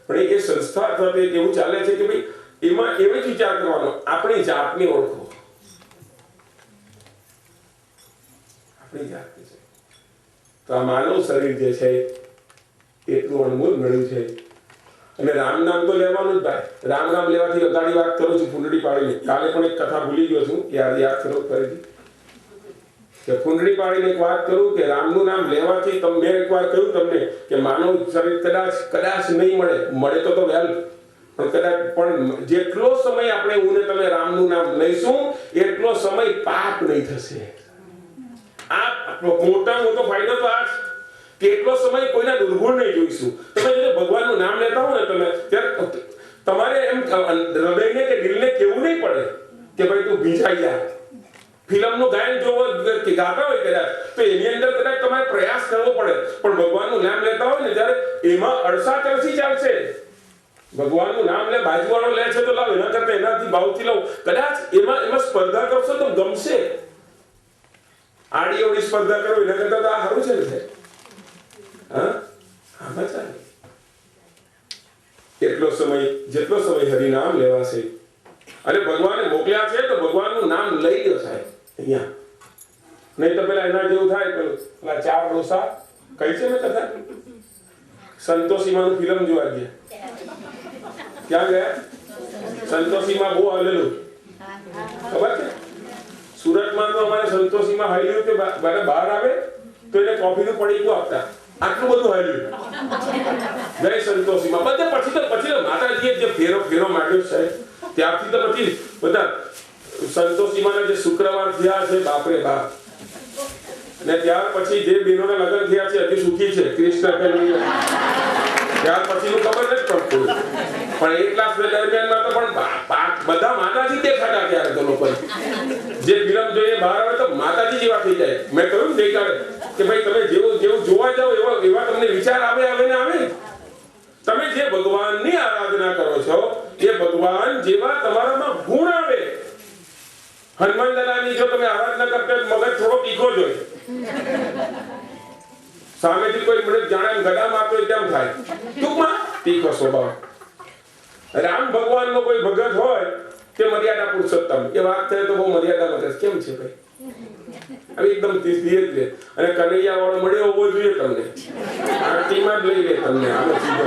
પણ એ સંસ્થા અથવા તો એવું ચાલે છે કે ભાઈ એમાં એવો જ વિચાર કરવાનો, આપણી જાતને ઓળખો. આપણી જાતને છે. તો આ માનવ શરીર જે છે એટલું અણમોલ મળ્યું છે. અને રામ નામ તો લેવાનું જ ભાઈ. રામ નામ લેવાથી અગાડી વાત કરું છું ફૂંડડી પાડીને. કાલે પણ એક કથા ભૂલી ગયો છું, યાદ કરો ફરીથી કે ફૂંડડી પાડીને એક વાત કરું કે રામનું નામ લેવાથી મેં એક વાર કહ્યું તમને કે માનવ શરીર કદાચ નહીં મળે તો વેલ, પણ કદાચ પણ જેટલો સમય આપણે હું ને તમે રામનું નામ લઈશું એટલો સમય પાપ નહીં થશે. આ મોટો ફાયદો તો આ કે એટલો સમય કોઈના દુર્ગુણ નહીં જોઈશું. તમે જે ભગવાનનું નામ લેતા હો ને તમે ત્યારે તમારે એમ હૃદયને કે દિલને કેવું નહીં પડે કે ભાઈ તું ભીંજાઈ જા. ફિલ્મનું ગાયન જોવો કે ગાતા હોય કદાચ તો એની અંદર કદાચ તમારે પ્રયાસ કરવો પડે, પણ ભગવાનનું નામ લેતા હોય ને ત્યારે એમાં અડસા ચરસી ચાલશે. ભગવાનનું નામ લે, બાજુવાળો લે છે તો લાવ એના કરતા એનાથી ભાવથી લઉં. કદાચ એમાં સ્પર્ધા કરશો તો ગમશે. આડી અવડી સ્પર્ધા કરો એના કરતા તો આ સારું છે ને. એટલો સમય જેટલો સમય હરિનામ લેવાશે અને ભગવાને મોકલ્યા છે તો ભગવાનનું નામ લઈ લો સાહેબ અહીંયા. નહીં તો પેલા એના જેવું થાય પેલા 4 ડોસા કઈ છે મેં કથા સંતોષીમાં ફિલ્મ જોવા ગયા. ક્યાં ગયા? સંતોષીમાં બહુ હાલેલું ખબર છે. સુરતમાં તો અમારે સંતોષીમાં હાલ્યું કે બહાર આવે તો એને કોફીનું પડીકું આપતા. આટલું બધું હાલ્યું જય સંતોષીમાં. બધે પછી તો માતાજીએ જે ફેરો માંડ્યો છે ત્યારથી તો પછી બધા સંતોષીમાં જે શુક્રવાર થયા છે બાપરે બાપ. અને ત્યાર પછી જે બહેનોના લગ્ન થયા છે હજી સુખી છે કૃષ્ણ કન્હૈયા. ત્યાર પછીનું ખબર નથી પડતું, પણ એટલા દરમિયાનમાં તો પણ બધા માતાજી દેખાતા ત્યારે તો લોકો જે ફિલ્મ જોઈએ બહાર આવે તો માતાજી જેવા થઈ જાય. મેં કહ્યું ગઈકાલે કે ભાઈ તમે જેવું જોવા જાઓ એવા તમને વિચાર આવે ને આવે. તમે જે ભગવાનની આરાધના કરો છો એ ભગવાન જેવા તમારામાં ગુણ આવે. હનુમાન દાદાની જો તમે આરાધના કરતા મગજ થોડો તીખો જ હોય. સામેથી કોઈ મને જાણે ગદા મારતો કેમ થાય, ટૂંકમાં તીખો સ્વભાવ. રામ ભગવાનનો કોઈ ભગત હોય કે મર્યાદા પુરુષોત્તમ એ વાત થાય તો બહુ મર્યાદા મગજ કેમ છે ભાઈ હવે એકદમ ધીરે ધીરે. અને કનૈયા વાળો મળ્યો હોવો જોઈએ તમને, આરતીમાં જ લઈ લે તમને. આનો સીધો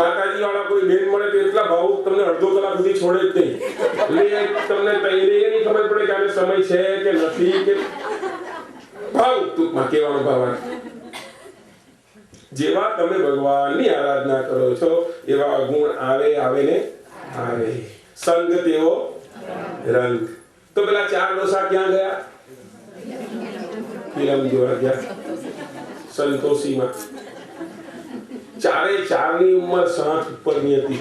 માતાજી વાળા કોઈ બેન મળે તો એટલા ભાવુક તમને અડધો કલાક સુધી છોડે જ નહીં. એટલે તમને નહીં ખબર પડે કે આને સમય છે કે નથી કે ભાવ ટૂંકમાં કહેવાનો ભાવ. જેવા તમે ભગવાનની આરાધના કરો છો એવા ગુણ આવે ને આવે. સંગ તેવો રંગ. તો પેલા 4 ડોસા ક્યાં ગયા? ફિલ્મ જોવા ગયા સંતોષીમાં. 4 ની ઉંમર 60 ઉપરની હતી.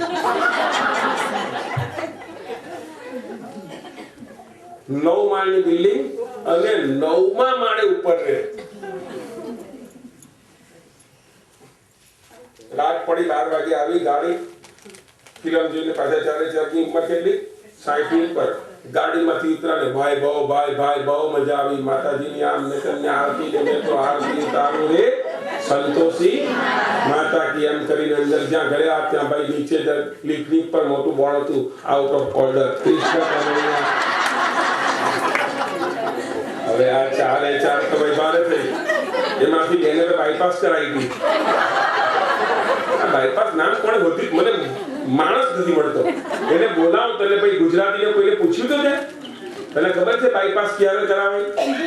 9 માળની બિલ્ડિંગ અને 9મા માળે ઉપર રહે. રાત પડી 12 વાગે આવી ગાડી. ફિલ્મ જોઈને પાછા 4 ની ઉંમર કેટલી? 60 ની ઉપર. ગાડીમાંથી ઉતરાને ભાઈ બહુ મજા આવી. માતાજીની આમ ને તેમને આરતી ને તો આરતી તારું રે સંતોષી માતા કી એમ કરીને અંદર જ્યાં ગયા ત્યાં ભાઈ નીચે લિફ્ટની પર મોટું બોર્ડ હતું out of order Krishna Kanhaiya. હવે આ 4 તો ભાઈ બારે થઈ. એમાંથી એને બાયપાસ કરાવી દીધી. આ બાયપાસ નામ કોણે હોતી મને માણસ નથી મળતો. એને બોલાવ તો ભાઈ ગુજરાતીને કોઈને પૂછ્યું તો છે તને ખબર છે બાયપાસ ક્યારે કરાવે?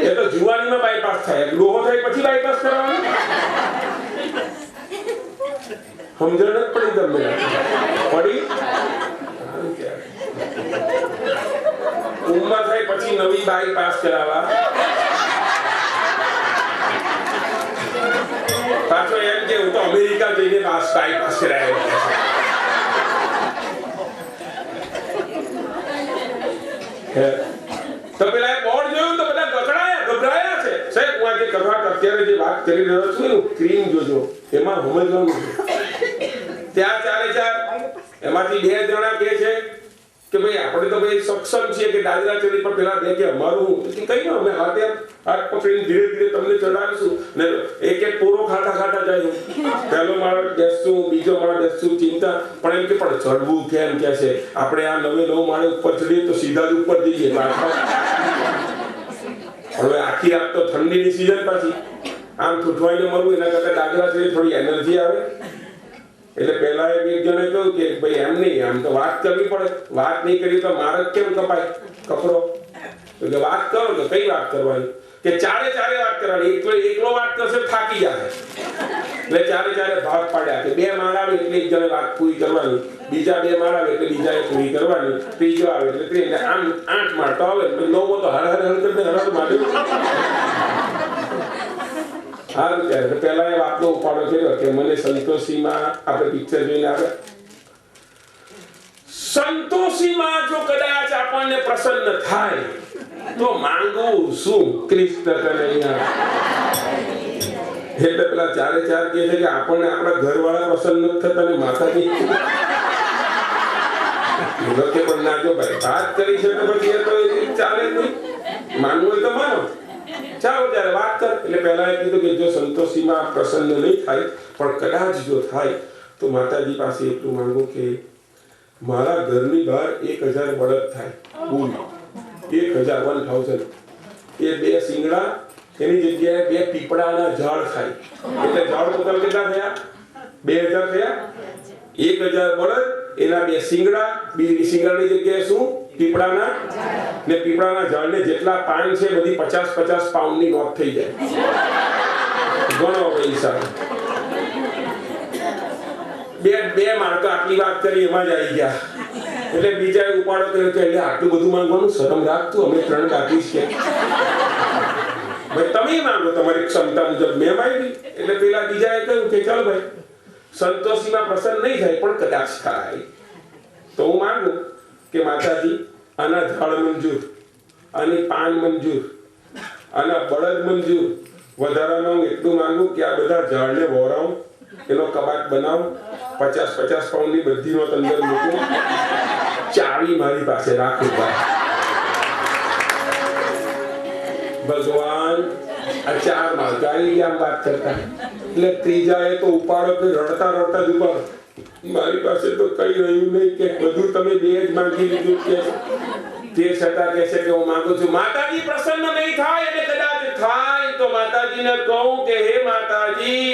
એ તો જુવાનીમાં બાયપાસ થાય, ડોહો થાય પછી બાયપાસ કરાવવાનું. સમજણ જ પડી તમને પડી. ઉંમર થાય પછી નવી બાયપાસ કરાવવા. પાછો એમ કે હું તો અમેરિકા જઈને બાયપાસ કરાવ્યો. તો પેલા બોર્ડ જોયું તો બધા ગભરાયા છે. સાહેબ હું આજે કથા અત્યારે જે વાત કરી રહ્યો છું ક્રીમ જોજો એમાં સમજવાનું ત્યાં ચારે ચાર એમાંથી 2 જણા કહે છે કે ભાઈ આપણે તો ભાઈ સક્ષમ છીએ કે દાદરા ચડી પર પેલા 2 કે અમારું કઈ અમે હાથ પકડીને ધીરે ધીરે તમને ચડાવીશું ને એક પૂરો ખાતા જાય પહેલો માળો બેસશું બીજો માળો બેસશું ચિંતા પણ એમ કે પણ ચડવું કેમ કે છે આપણે આ નવે 9 માળે ઉપર ચડીએ તો સીધા જ ઉપર જઈએ હવે આખી રાત તો ઠંડીની સીઝન પાછી આમ ઠૂઠવાઈને મરવું એના કરતા દાદરા ચડી થોડી એનર્જી આવે એટલે પહેલા એક જણે કહ્યું કે ભાઈ એમ નહીં આમ તો વાત કરવી પડે વાત નહીં કરી તો મારે કેમ કપાય કપડો તો કે વાત કરો તો કઈ વાત કરવાની કે ચારે વાત કરવાની એકલો વાત કરશે થાકી જાય એટલે ચારે ભાગ પાડ્યા કે 2 માળ આવે એટલે એક જણે વાત પૂરી કરવાની બીજા 2 માળ આવે એટલે બીજાએ પૂરી કરવાની ત્રીજો આવે એટલે ત્રીજો આમ 8 માળ તો આવે 9મો તો હર કરીને હર માંડ્યું હાલ ત્યારે પહેલા એ વાતનો ઉપાડો કર્યો કે મને સંતોષીમાં આપણે પિક્ચર જોઈને આવે સંતોષીમાં જો કદાચ આપણને પ્રસન્ન થાય તો માંગવું શું કૃષ્ણ કનૈયા એટલે પેલા ચારે ચાર કહે છે કે આપણને આપણા ઘરવાળા પ્રસન્ન નથી થતા ને માતાજી પણ ના જો ભાઈ વાત કરી છે તો પછી એ તો ચાલે જ નહીં માનવું હોય તો માનો ચાલો ત્યારે વાત કર એટલે પહેલા એ કીધું કે જો સંતોષીમાં પ્રસન્ન નહીં થાય પણ કદાચ જો થાય તો માતાજી પાસે એટલું માંગો કે મારા ઘરની બહાર 1000 બળદ થાય કુલ 1000 એ 2 સિંગડા એની જગ્યાએ 2 પીપળાના ઝાડ થાય એટલે ઝાડ ટોટલ કેટલા થયા 2000 થયા 1000 બળદ એના 2 સિંગડા બીજી સિંગડાની જગ્યાએ શું પીપળાના ને પીપળાના ઝાડને જેટલા પાન છે બધી 50 પાઉન્ડની નોટ થઈ જાય ઘણો પૈસા બે માળ તો આટલી વાત કરી એમાં જ આવી ગયા એટલે બીજાએ ઉપાડો કર્યો કે એટલે આટલું બધું માંગવાનું શરમ રાખતું અમે 3 કાપીશ કે ભાઈ તમે માંગો તમારી ક્ષમતા મુજબ મેં માંગી એટલે પેલા બીજાએ કહ્યું કે ચાલ ભાઈ સંતોષીમાં પ્રસન્ન નહીં થાય પણ કદાચ થાય તો હું માંગુ કે માતાજી આના ઝાડ મંજૂર આની પાન મંજૂર આના બળદ મંજૂર વધારામાં હું એટલું માંગુ કે આ બધા ઝાડને વોરાવું એનો કબાટ બનાવું 50 પાઉન્ડની બધી નોટ અંદર મૂકું ચાવી મારી પાસે રાખું ભગવાન આ 4 માળ ગાડી આમ વાત કરતા એટલે ત્રીજાએ તો ઉપાડો કે રડતા જ ઉપાડો મારી પાસે તો કઈ રહ્યું નહીં કે બધું તમે 2 જ માંગી લીધું કે તે છતાં કહે છે કે હું માંગુ છું માતાજી પ્રસન્ન નહીં થાય અને કદાચ થાય તો માતાજીને કહું કે હે માતાજી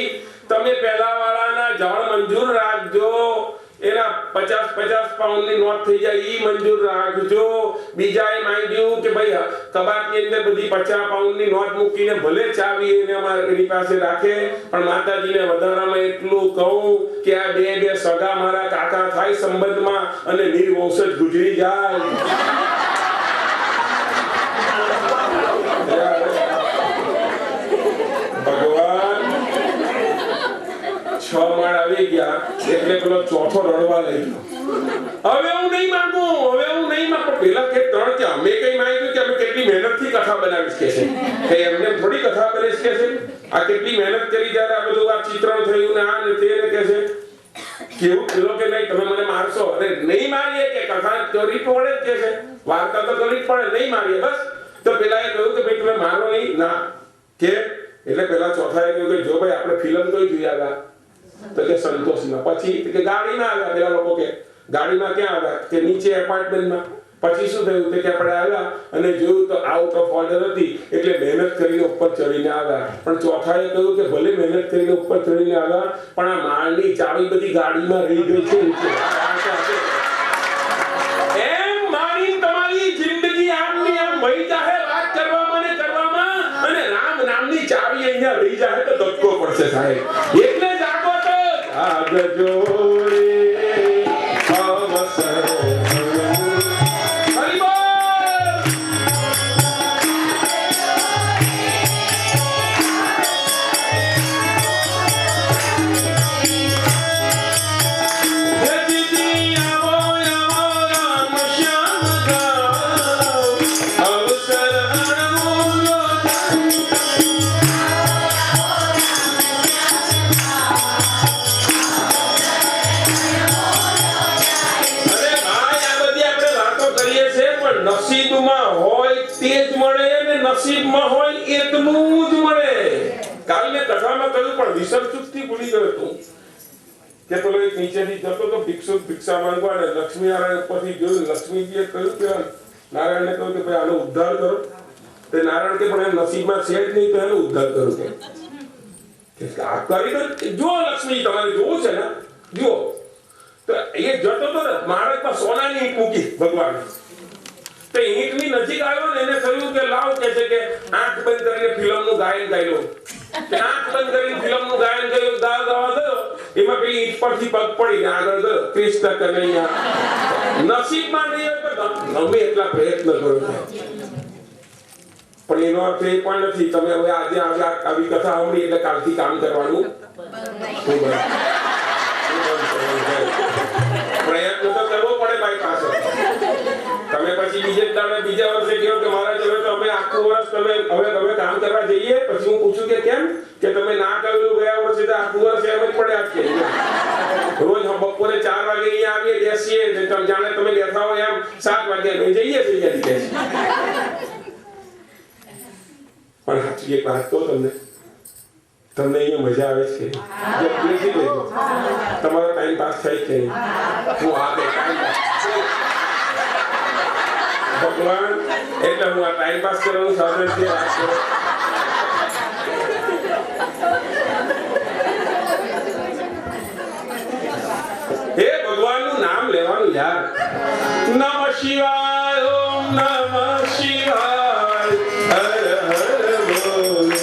તમે પહેલા વાળાના ઝાડ મંજૂર રાખજો એના 50 પાઉન્ડની નોટ થઈ જાય ઈ મંજૂર રાખજો બીજાએ માંગ્યું કે ભાઈ કબાટની અંદર બધી 50 પાઉન્ડની નોટ મૂકીને ભલે ચાવી એને અમારી પાસે રાખે પણ માતાજીને વધારામાં એટલું કહું કે આ બે સગા મારા કાકા થાય સંબંધમાં અને નિર્વંશજ ગુજરી જાય ભગવાન 6 માળ આવી ગયા એટલે પેલો ચોથો રડવા લઈ ગયો હવે હું નહીં માંગુ પેલા કે 3 કે અમે કઈ માંગ્યું કે અમે કેટલી મહેનતથી કથા બનાવીશ કે છે કે એમને થોડી કથા કરીશ કે છે આ કેટલી મહેનત કરી જ્યારે આ બધું આ ચિત્રણ થયું ને આ ને તે ને કે છે કેવું પેલો કે નહીં તમે મને મારશો અરે નહીં મારીએ કે કથા કરવી પડે કે છે વાર્તા તો કરવી પડે નહીં મારીએ બસ તો પેલા એ કહ્યું કે ભાઈ તમે મારો નહીં ના કે એટલે પેલા ચોથાએ કહ્યું કે જો ભાઈ આપણે ફિલ્મ તો જોઈ આવ્યા તો કે સંતોષમાં પછી કે ગાડીમાં આવ્યા પેલા લોકો કે ગાડીમાં ક્યાં આવ્યા કે નીચે એપાર્ટમેન્ટમાં પછી શું થયું કે આપણે આવ્યા અને જોયું તો આઉટ ઓફ ઓર્ડર હતી એટલે મહેનત કરીને ઉપર ચડીને આવ્યા પણ ચોથાએ કહ્યું કે ભલે મહેનત કરીને ઉપર ચડીને આવ્યા પણ આ માળની ચાવી બધી ગાડીમાં રહી ગઈ છે એમ મારી તમારી જિંદગી આમની આમ વહી જાહે વાત કરવામાં અને રામ નામની ચાવી અહીંયા રહી જાય તો ધક્કો પડશે સાહેબ એટલે જાગો તો જાગજો રે અવસર નસીબમાં હોય એટલું જ મળે. કાલ મેં કથામાં કહ્યું પણ વિસર્જિતથી ભૂલી ગયો તું કે પેલો એક નીચેથી જતો તો ભિક્ષા માંગવા ને લક્ષ્મીનારાયણ ઉપરથી જોયું. લક્ષ્મીજીએ કહ્યું કે નારાયણને કહ્યું કે ભાઈ આનો ઉદ્ધાર કરો. તે નારાયણ કે પણ એમ નસીબમાં છે જ નહીં તો એનો ઉદ્ધાર કરું કે આ કરી જો લક્ષ્મી તમારે જોવું છે ને જુઓ. તો એ જતો તો ને મહારાજમાં સોનાની ઈંટ મૂકી ભગવાન. તો ઈંટની નજીક આવ્યો ને એને કહ્યું કે લાવ કે છે કે આંખ બંધ કરીને ફિલ્મનું ગાયન ગાયું. આંખ બંધ કરીને ફિલ્મનું ગાયન કર્યું. ગાવા ગયો એમાં પેલી ઈંટ પરથી પગ પડીને આગળ ગયો. કૃષ્ણ કનૈયા નસીબમાં નહીં હોય તો ગમે એટલા પ્રયત્ન કરો પણ એનો અર્થ એ પણ નથી તમે હવે આજે આવી કથા સાંભળી એટલે કાલથી કામ કરવાનું પ્રયત્ન તો કરવો પડે ભાઈ પાસે. તમે પછી બીજા વર્ષે કહો કે મારા હવે તો અમે આખું વર્ષ તમે હવે કામ કરવા જઈએ. પછી હું પૂછું કે કેમ કે તમે ના કહ્યું ગયા વર્ષે તો આખું વર્ષ એમ જ પડ્યા જ કે રોજ બપોરે 4 વાગે અહીંયા આવીએ બેસીએ જાણે તમે બેઠા હોય એમ 7 વાગે અમે જઈએ છીએ. પણ સાચી એક વાત તો તમને અહીંયા મજા આવે છે તમારો ટાઈમ પાસ થાય છે. હું આ ભગવાન એટલે હું આ ટાઈમ પાસ કરવાનું સાધન છે. હે ભગવાનનું નામ લેવાનું યાર. નમઃ શિવાય ઓમ નમઃ શિવાય હર હર બોલે.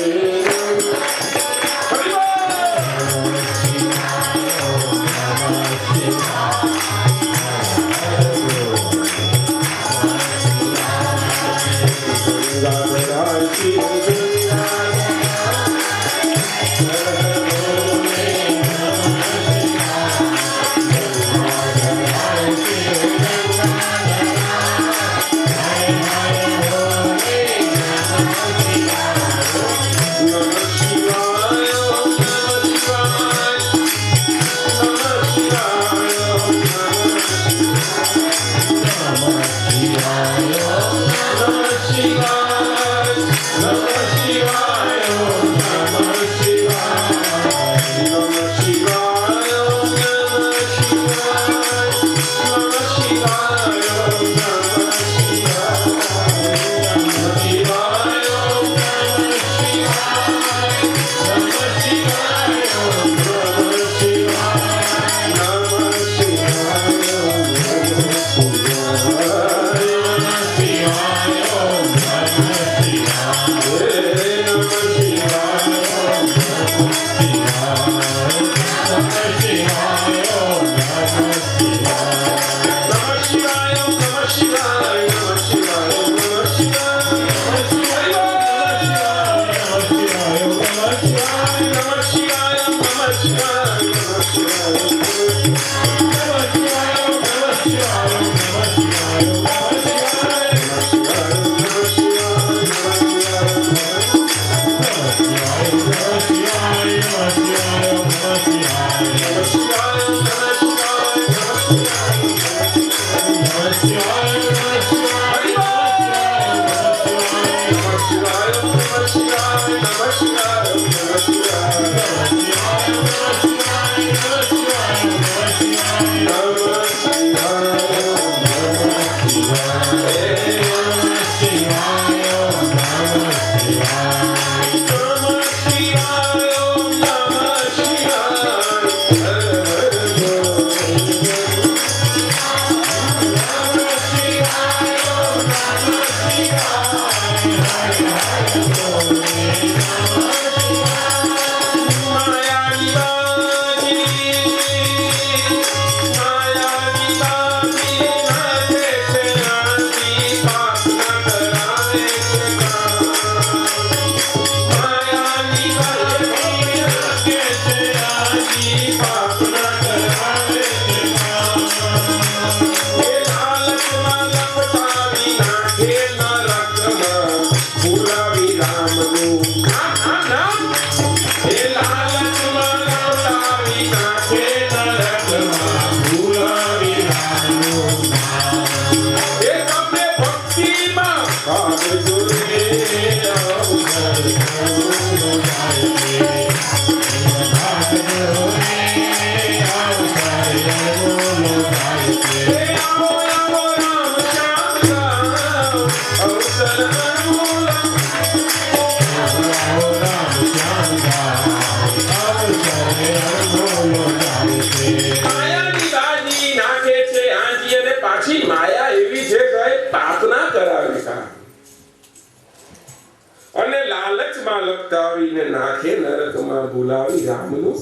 પતાવીને નાખે નરકમાં ભૂલાવી રામનું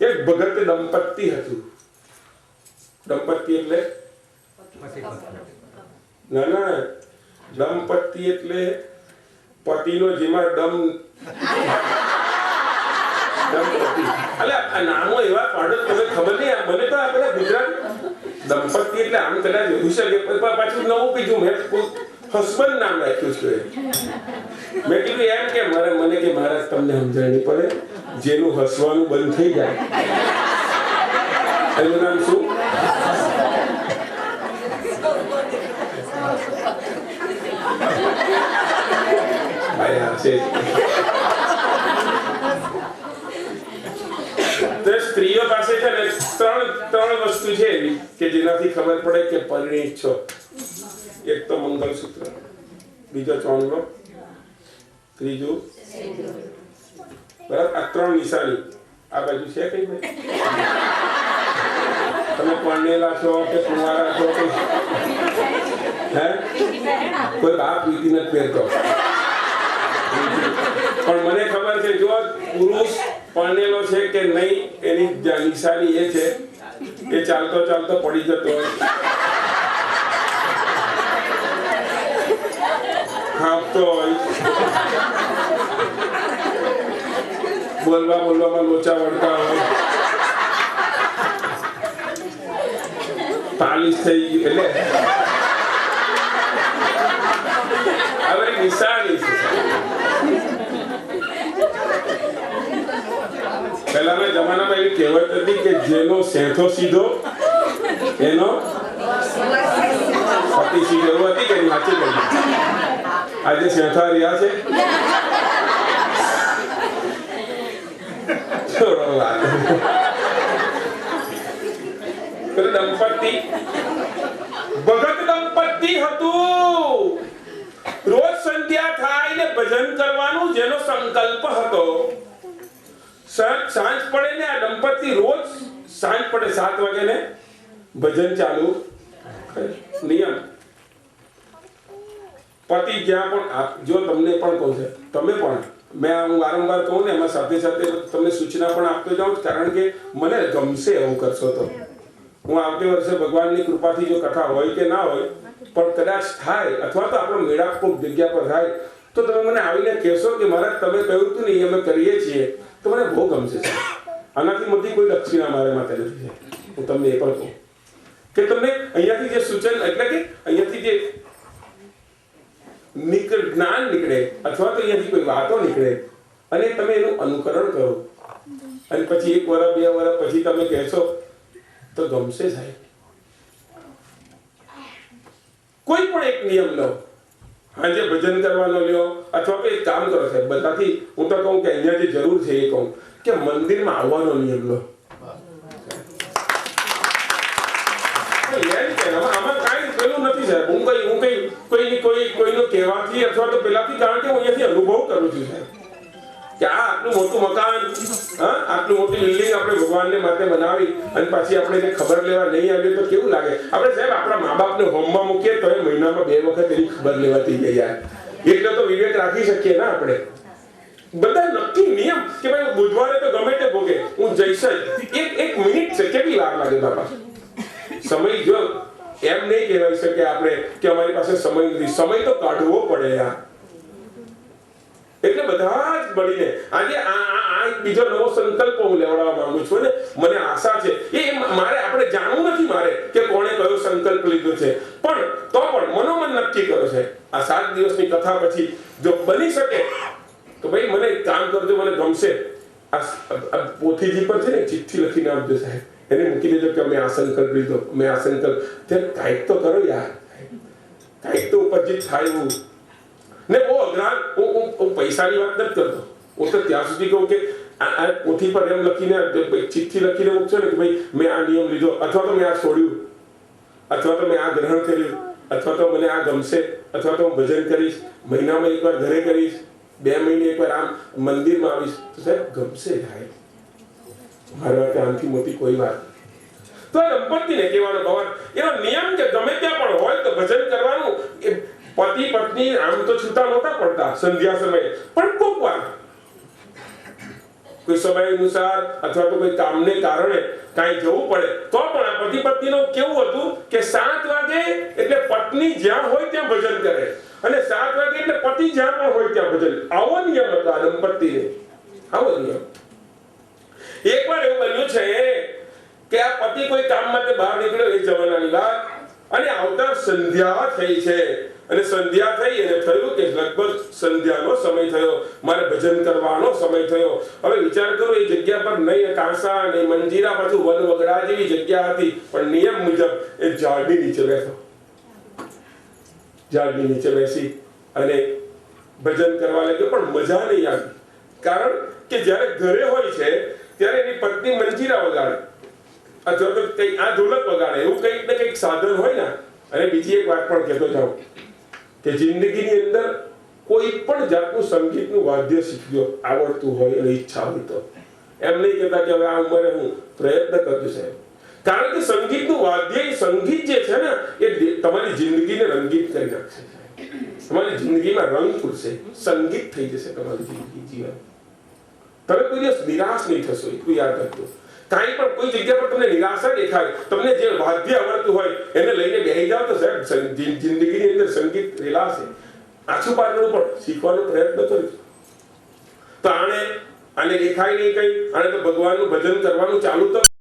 એક ભગત દંપતી હતું. દંપતી એટલે ના દંપતી એટલે પતિનો જેમાં દમ દંપતી. અલ્યા નામો એવા પાડો તમે ખબર નહીં. મને તો આપણે ગુજરાત દંપતી એટલે આમ કદાચ હોઈ શકે, પાછું નવું કીધું મેં હસબન્ડ નામ રાખ્યું છે. મેં કીધું એમ કે મને કે મહારાજ તમને સમજણ નહીં પડે, જેનું હસવાનું બંધ થઈ જાય એનું નામ શું? સ્ત્રીઓ પાસે છે ને ત્રણ વસ્તુ છે એવી કે જેનાથી ખબર પડે કે પરિણીત છો. એક તો મંગળસૂત્ર, બીજો ચોંગલો, ત્રીજું બરાબર. આ ત્રણ નિશાની આ બાજુ છે કઈ ભાઈ? તમે પરણેલા છો કે કુંવારા છો કે હે કોઈ બાપ વીતી નથી પહેરતો, પણ મને ખબર છે જો પુરુષ પરણેલો છે કે નહીં એની નિશાની એ છે કે ચાલતો ચાલતો પડી જતો હોય, કાંપતો હોય, બોલવામાં લોચા વળતા હોય, પાલિશ થઈ ગઈ એટલે હવે નિશાની છે. પહેલાના જમાનામાં એવી કહેવત હતી કે જેનો સેંથો સીધો એનો પતિ સીધો, એવું હતી કે વાંચી ગઈ. આજે સેંથા રહ્યા છે દંપતી ભગત દંપતી હતું. રોજ સંધ્યા થાય ને ભજન કરવાનું જેનો સંકલ્પ હતો. સાંજ પડે ને આ દંપતી રોજ સાંજ પડે 7 વાગે ને ભજન ચાલુ નિયમ. પતિ જ્યાં પણ જો તમને પણ કહું છે, તમે પણ હું વારંવાર કહું ને એમાં સાથે સાથે તમને સૂચના પણ આપતો જાઉં, કારણ કે મને ગમશે એવું કરશો તો. હું આવતે વર્ષે ભગવાનની કૃપાથી જો કથા હોય કે ના હોય પણ કદાચ થાય અથવા તો આપણો મેળાપ કોઈક જગ્યા પર થાય તો તમે મને આવીને કહેશો કે મહારાજ તમે કહ્યું હતું ને એ અમે કરીએ છીએ, તો મને બહુ ગમશે. આનાથી મોટી કોઈ દક્ષિણા મારા માટે નથી. હું તમને એ પણ કહું કે તમને અહીંયાથી જે સૂચન એટલે કે અહીંયાથી જે જ્ઞાન નીકળે અથવા તો અહીંયાથી કોઈ વાતો નીકળે અને તમે એનું અનુકરણ કરો અને પછી 1 વર્ષ 2 વર્ષ પછી તમે કહેશો તો ગમશે સાહેબ. કોઈ પણ એક નિયમ લો, આજે ભજન કરવાનો લ્યો અથવા તો એક કામ કરો સાહેબ, બધાથી હું તો કહું કે અહીંયા જે જરૂર છે એ કહું કે મંદિરમાં આવવાનો નિયમ લો. આમાં કાંઈ પેલું નથી સાહેબ. હું કોઈનું કહેવાથી અથવા તો પેલાથી, કારણ કે હું અહીંયાથી અનુભવ કરું છું સાહેબ કે આ આટલું મોટું મકાન, આટલું મોટી બિલ્ડિંગ આપણે ભગવાનને માટે બનાવી અને પાછી આપણે એને ખબર લેવા નહીં આવીએ તો કેવું લાગે. આપણે સાહેબ આપણા મા બાપને હોમમાં મૂકીએ તો એ મહિનામાં 2 વખત એની ખબર લેવાતી ગઈ યાર. એટલે તો વિવેક રાખી શકીએ ને આપણે. બધા નક્કી નિયમ કે ભાઈ બુધવારે તો ગમે તે ભોગે હું જઈશ જ. એક મિનિટ છે, કેટલી વાર લાગે બાપા? સમય જો એમ નહીં કહેવાય શકે આપણે કે અમારી પાસે સમય નથી. સમય તો કાઢવો પડે યાર. એટલે બધા જ મળીને આજે આ એક બીજો નવો સંકલ્પ હું લેવડાવવા માંગુ છું ને મને આશા છે એ મારે આપણે જાણવું નથી મારે કે કોણે કયો સંકલ્પ લીધો છે, પણ તો પણ મનોમન નક્કી કરો છે આ 7 દિવસની કથા પછી જો બની શકે તો ભાઈ મને એક કામ કરજો, મને ગમશે. આ પોથીજી પર છે ને ચિઠ્ઠી લખીને આપજો સાહેબ, એને મૂકી દેજો કે અમે આ સંકલ્પ લીધો, મેં આ સંકલ્પ. ત્યારે કાંઈક તો કરો યાર, કાંઈક તો ઉપરજીત થાય એવું ને. બહુ અઘરા હું પૈસાની વાત નથી કરતો. હું તો ત્યાં સુધી કહું કે આ પોથી પર એમ લખીને ચિઠ્ઠી લખીને મૂકશો ને કે ભાઈ મેં આ નિયમ લીધો અથવા તો મેં આ છોડ્યું અથવા તો મેં આ ગ્રહણ કર્યું અથવા તો મને આ ગમશે અથવા તો હું ભજન કરીશ, મહિનામાં 1 વાર ઘરે કરીશ, 2 મહિને 1 વાર આમ મંદિરમાં આવીશ, તો સાહેબ ગમશે ભાઈ. મારા માટે આનાથી મોટી કોઈ વાત. તો આ દંપતીને કહેવાનો ભગવાન એનો નિયમ કે ગમે ત્યાં પણ હોય તો ભજન કરવાનું. પતિ પત્ની આમ તો છૂટા નહોતા પડતા સંધ્યા સમયે, પણ કોક વાર કોઈ સમય અનુસાર અથવા તો કોઈ કામને કારણે કાંઈ જવું પડે તો પણ આ પતિ પત્નીનું કેવું હતું કે 7 વાગે એટલે પત્ની જ્યાં હોય ત્યાં ભજન કરે અને 7 વાગે એટલે પતિ જ્યાં પણ હોય ત્યાં ભજન. આવો નિયમ હતો આ દંપતીને, આવો નિયમ. એકવાર એવું બન્યું છે કે આ પતિ કોઈ કામ માટે બહાર નીકળ્યો એ જમાનાની વાત, અને આવતા સંધ્યા થઈ છે અને સંધ્યા થઈ અને થયું કે લગભગ સંધ્યાનો સમય થયો, મારે ભજન કરવાનો સમય થયો. હવે વિચાર કરો, એ જગ્યા પર નહીં કાંસા નહીં મંજીરા, પાછું વન વગડા જેવી જગ્યા હતી, પણ નિયમ મુજબ એ ઝાડની નીચે બેઠો. ઝાડની નીચે બેસી અને ભજન કરવા લાગ્યો, પણ મજા નહીં આવી. કારણ કે જ્યારે ઘરે હોય છે ત્યારે એની પત્ની મંજીરા વગાડે અથવા તો કઈ આ ઢોલક વગાડે, એવું કંઈક ને કંઈક સાધન હોય ને. અને બીજી એક વાત પણ કહેતો જાઉં કે જિંદગીની અંદર કોઈ પણ જાતનું સંગીતનું વાદ્ય શીખજો, આવડતું હોય અને ઈચ્છા હોય તો. એમ નહીં કહેતા કે હવે આ ઉંમરે હું પ્રયત્ન કરું છું, કારણ કે સંગીતનું વાદ્ય, સંગીત જે છે ને એ તમારી જિંદગીને રંગીત કરી નાખશે. તમારી જિંદગીમાં રંગ ફૂટશે, સંગીત થઈ જશે તમારી જિંદગી, જીવન. તમે કોઈ દિવસ નિરાશ નહીં થશો, એટલું યાદ રાખજો. કાંઈ પણ કોઈ જગ્યા પર તમને નિરાશા દેખાય, તમને જે વાદ્ય આવડતું હોય એને લઈને બેસી જાવ તો સાહેબ જિંદગીની અંદર સંગીત રેલાશે. આછું પાડવાનું પણ શીખવાનો પ્રયત્ન કરજો. તો આને દેખાય નહીં કઈ, આને તો ભગવાનનું ભજન કરવાનું ચાલુ તો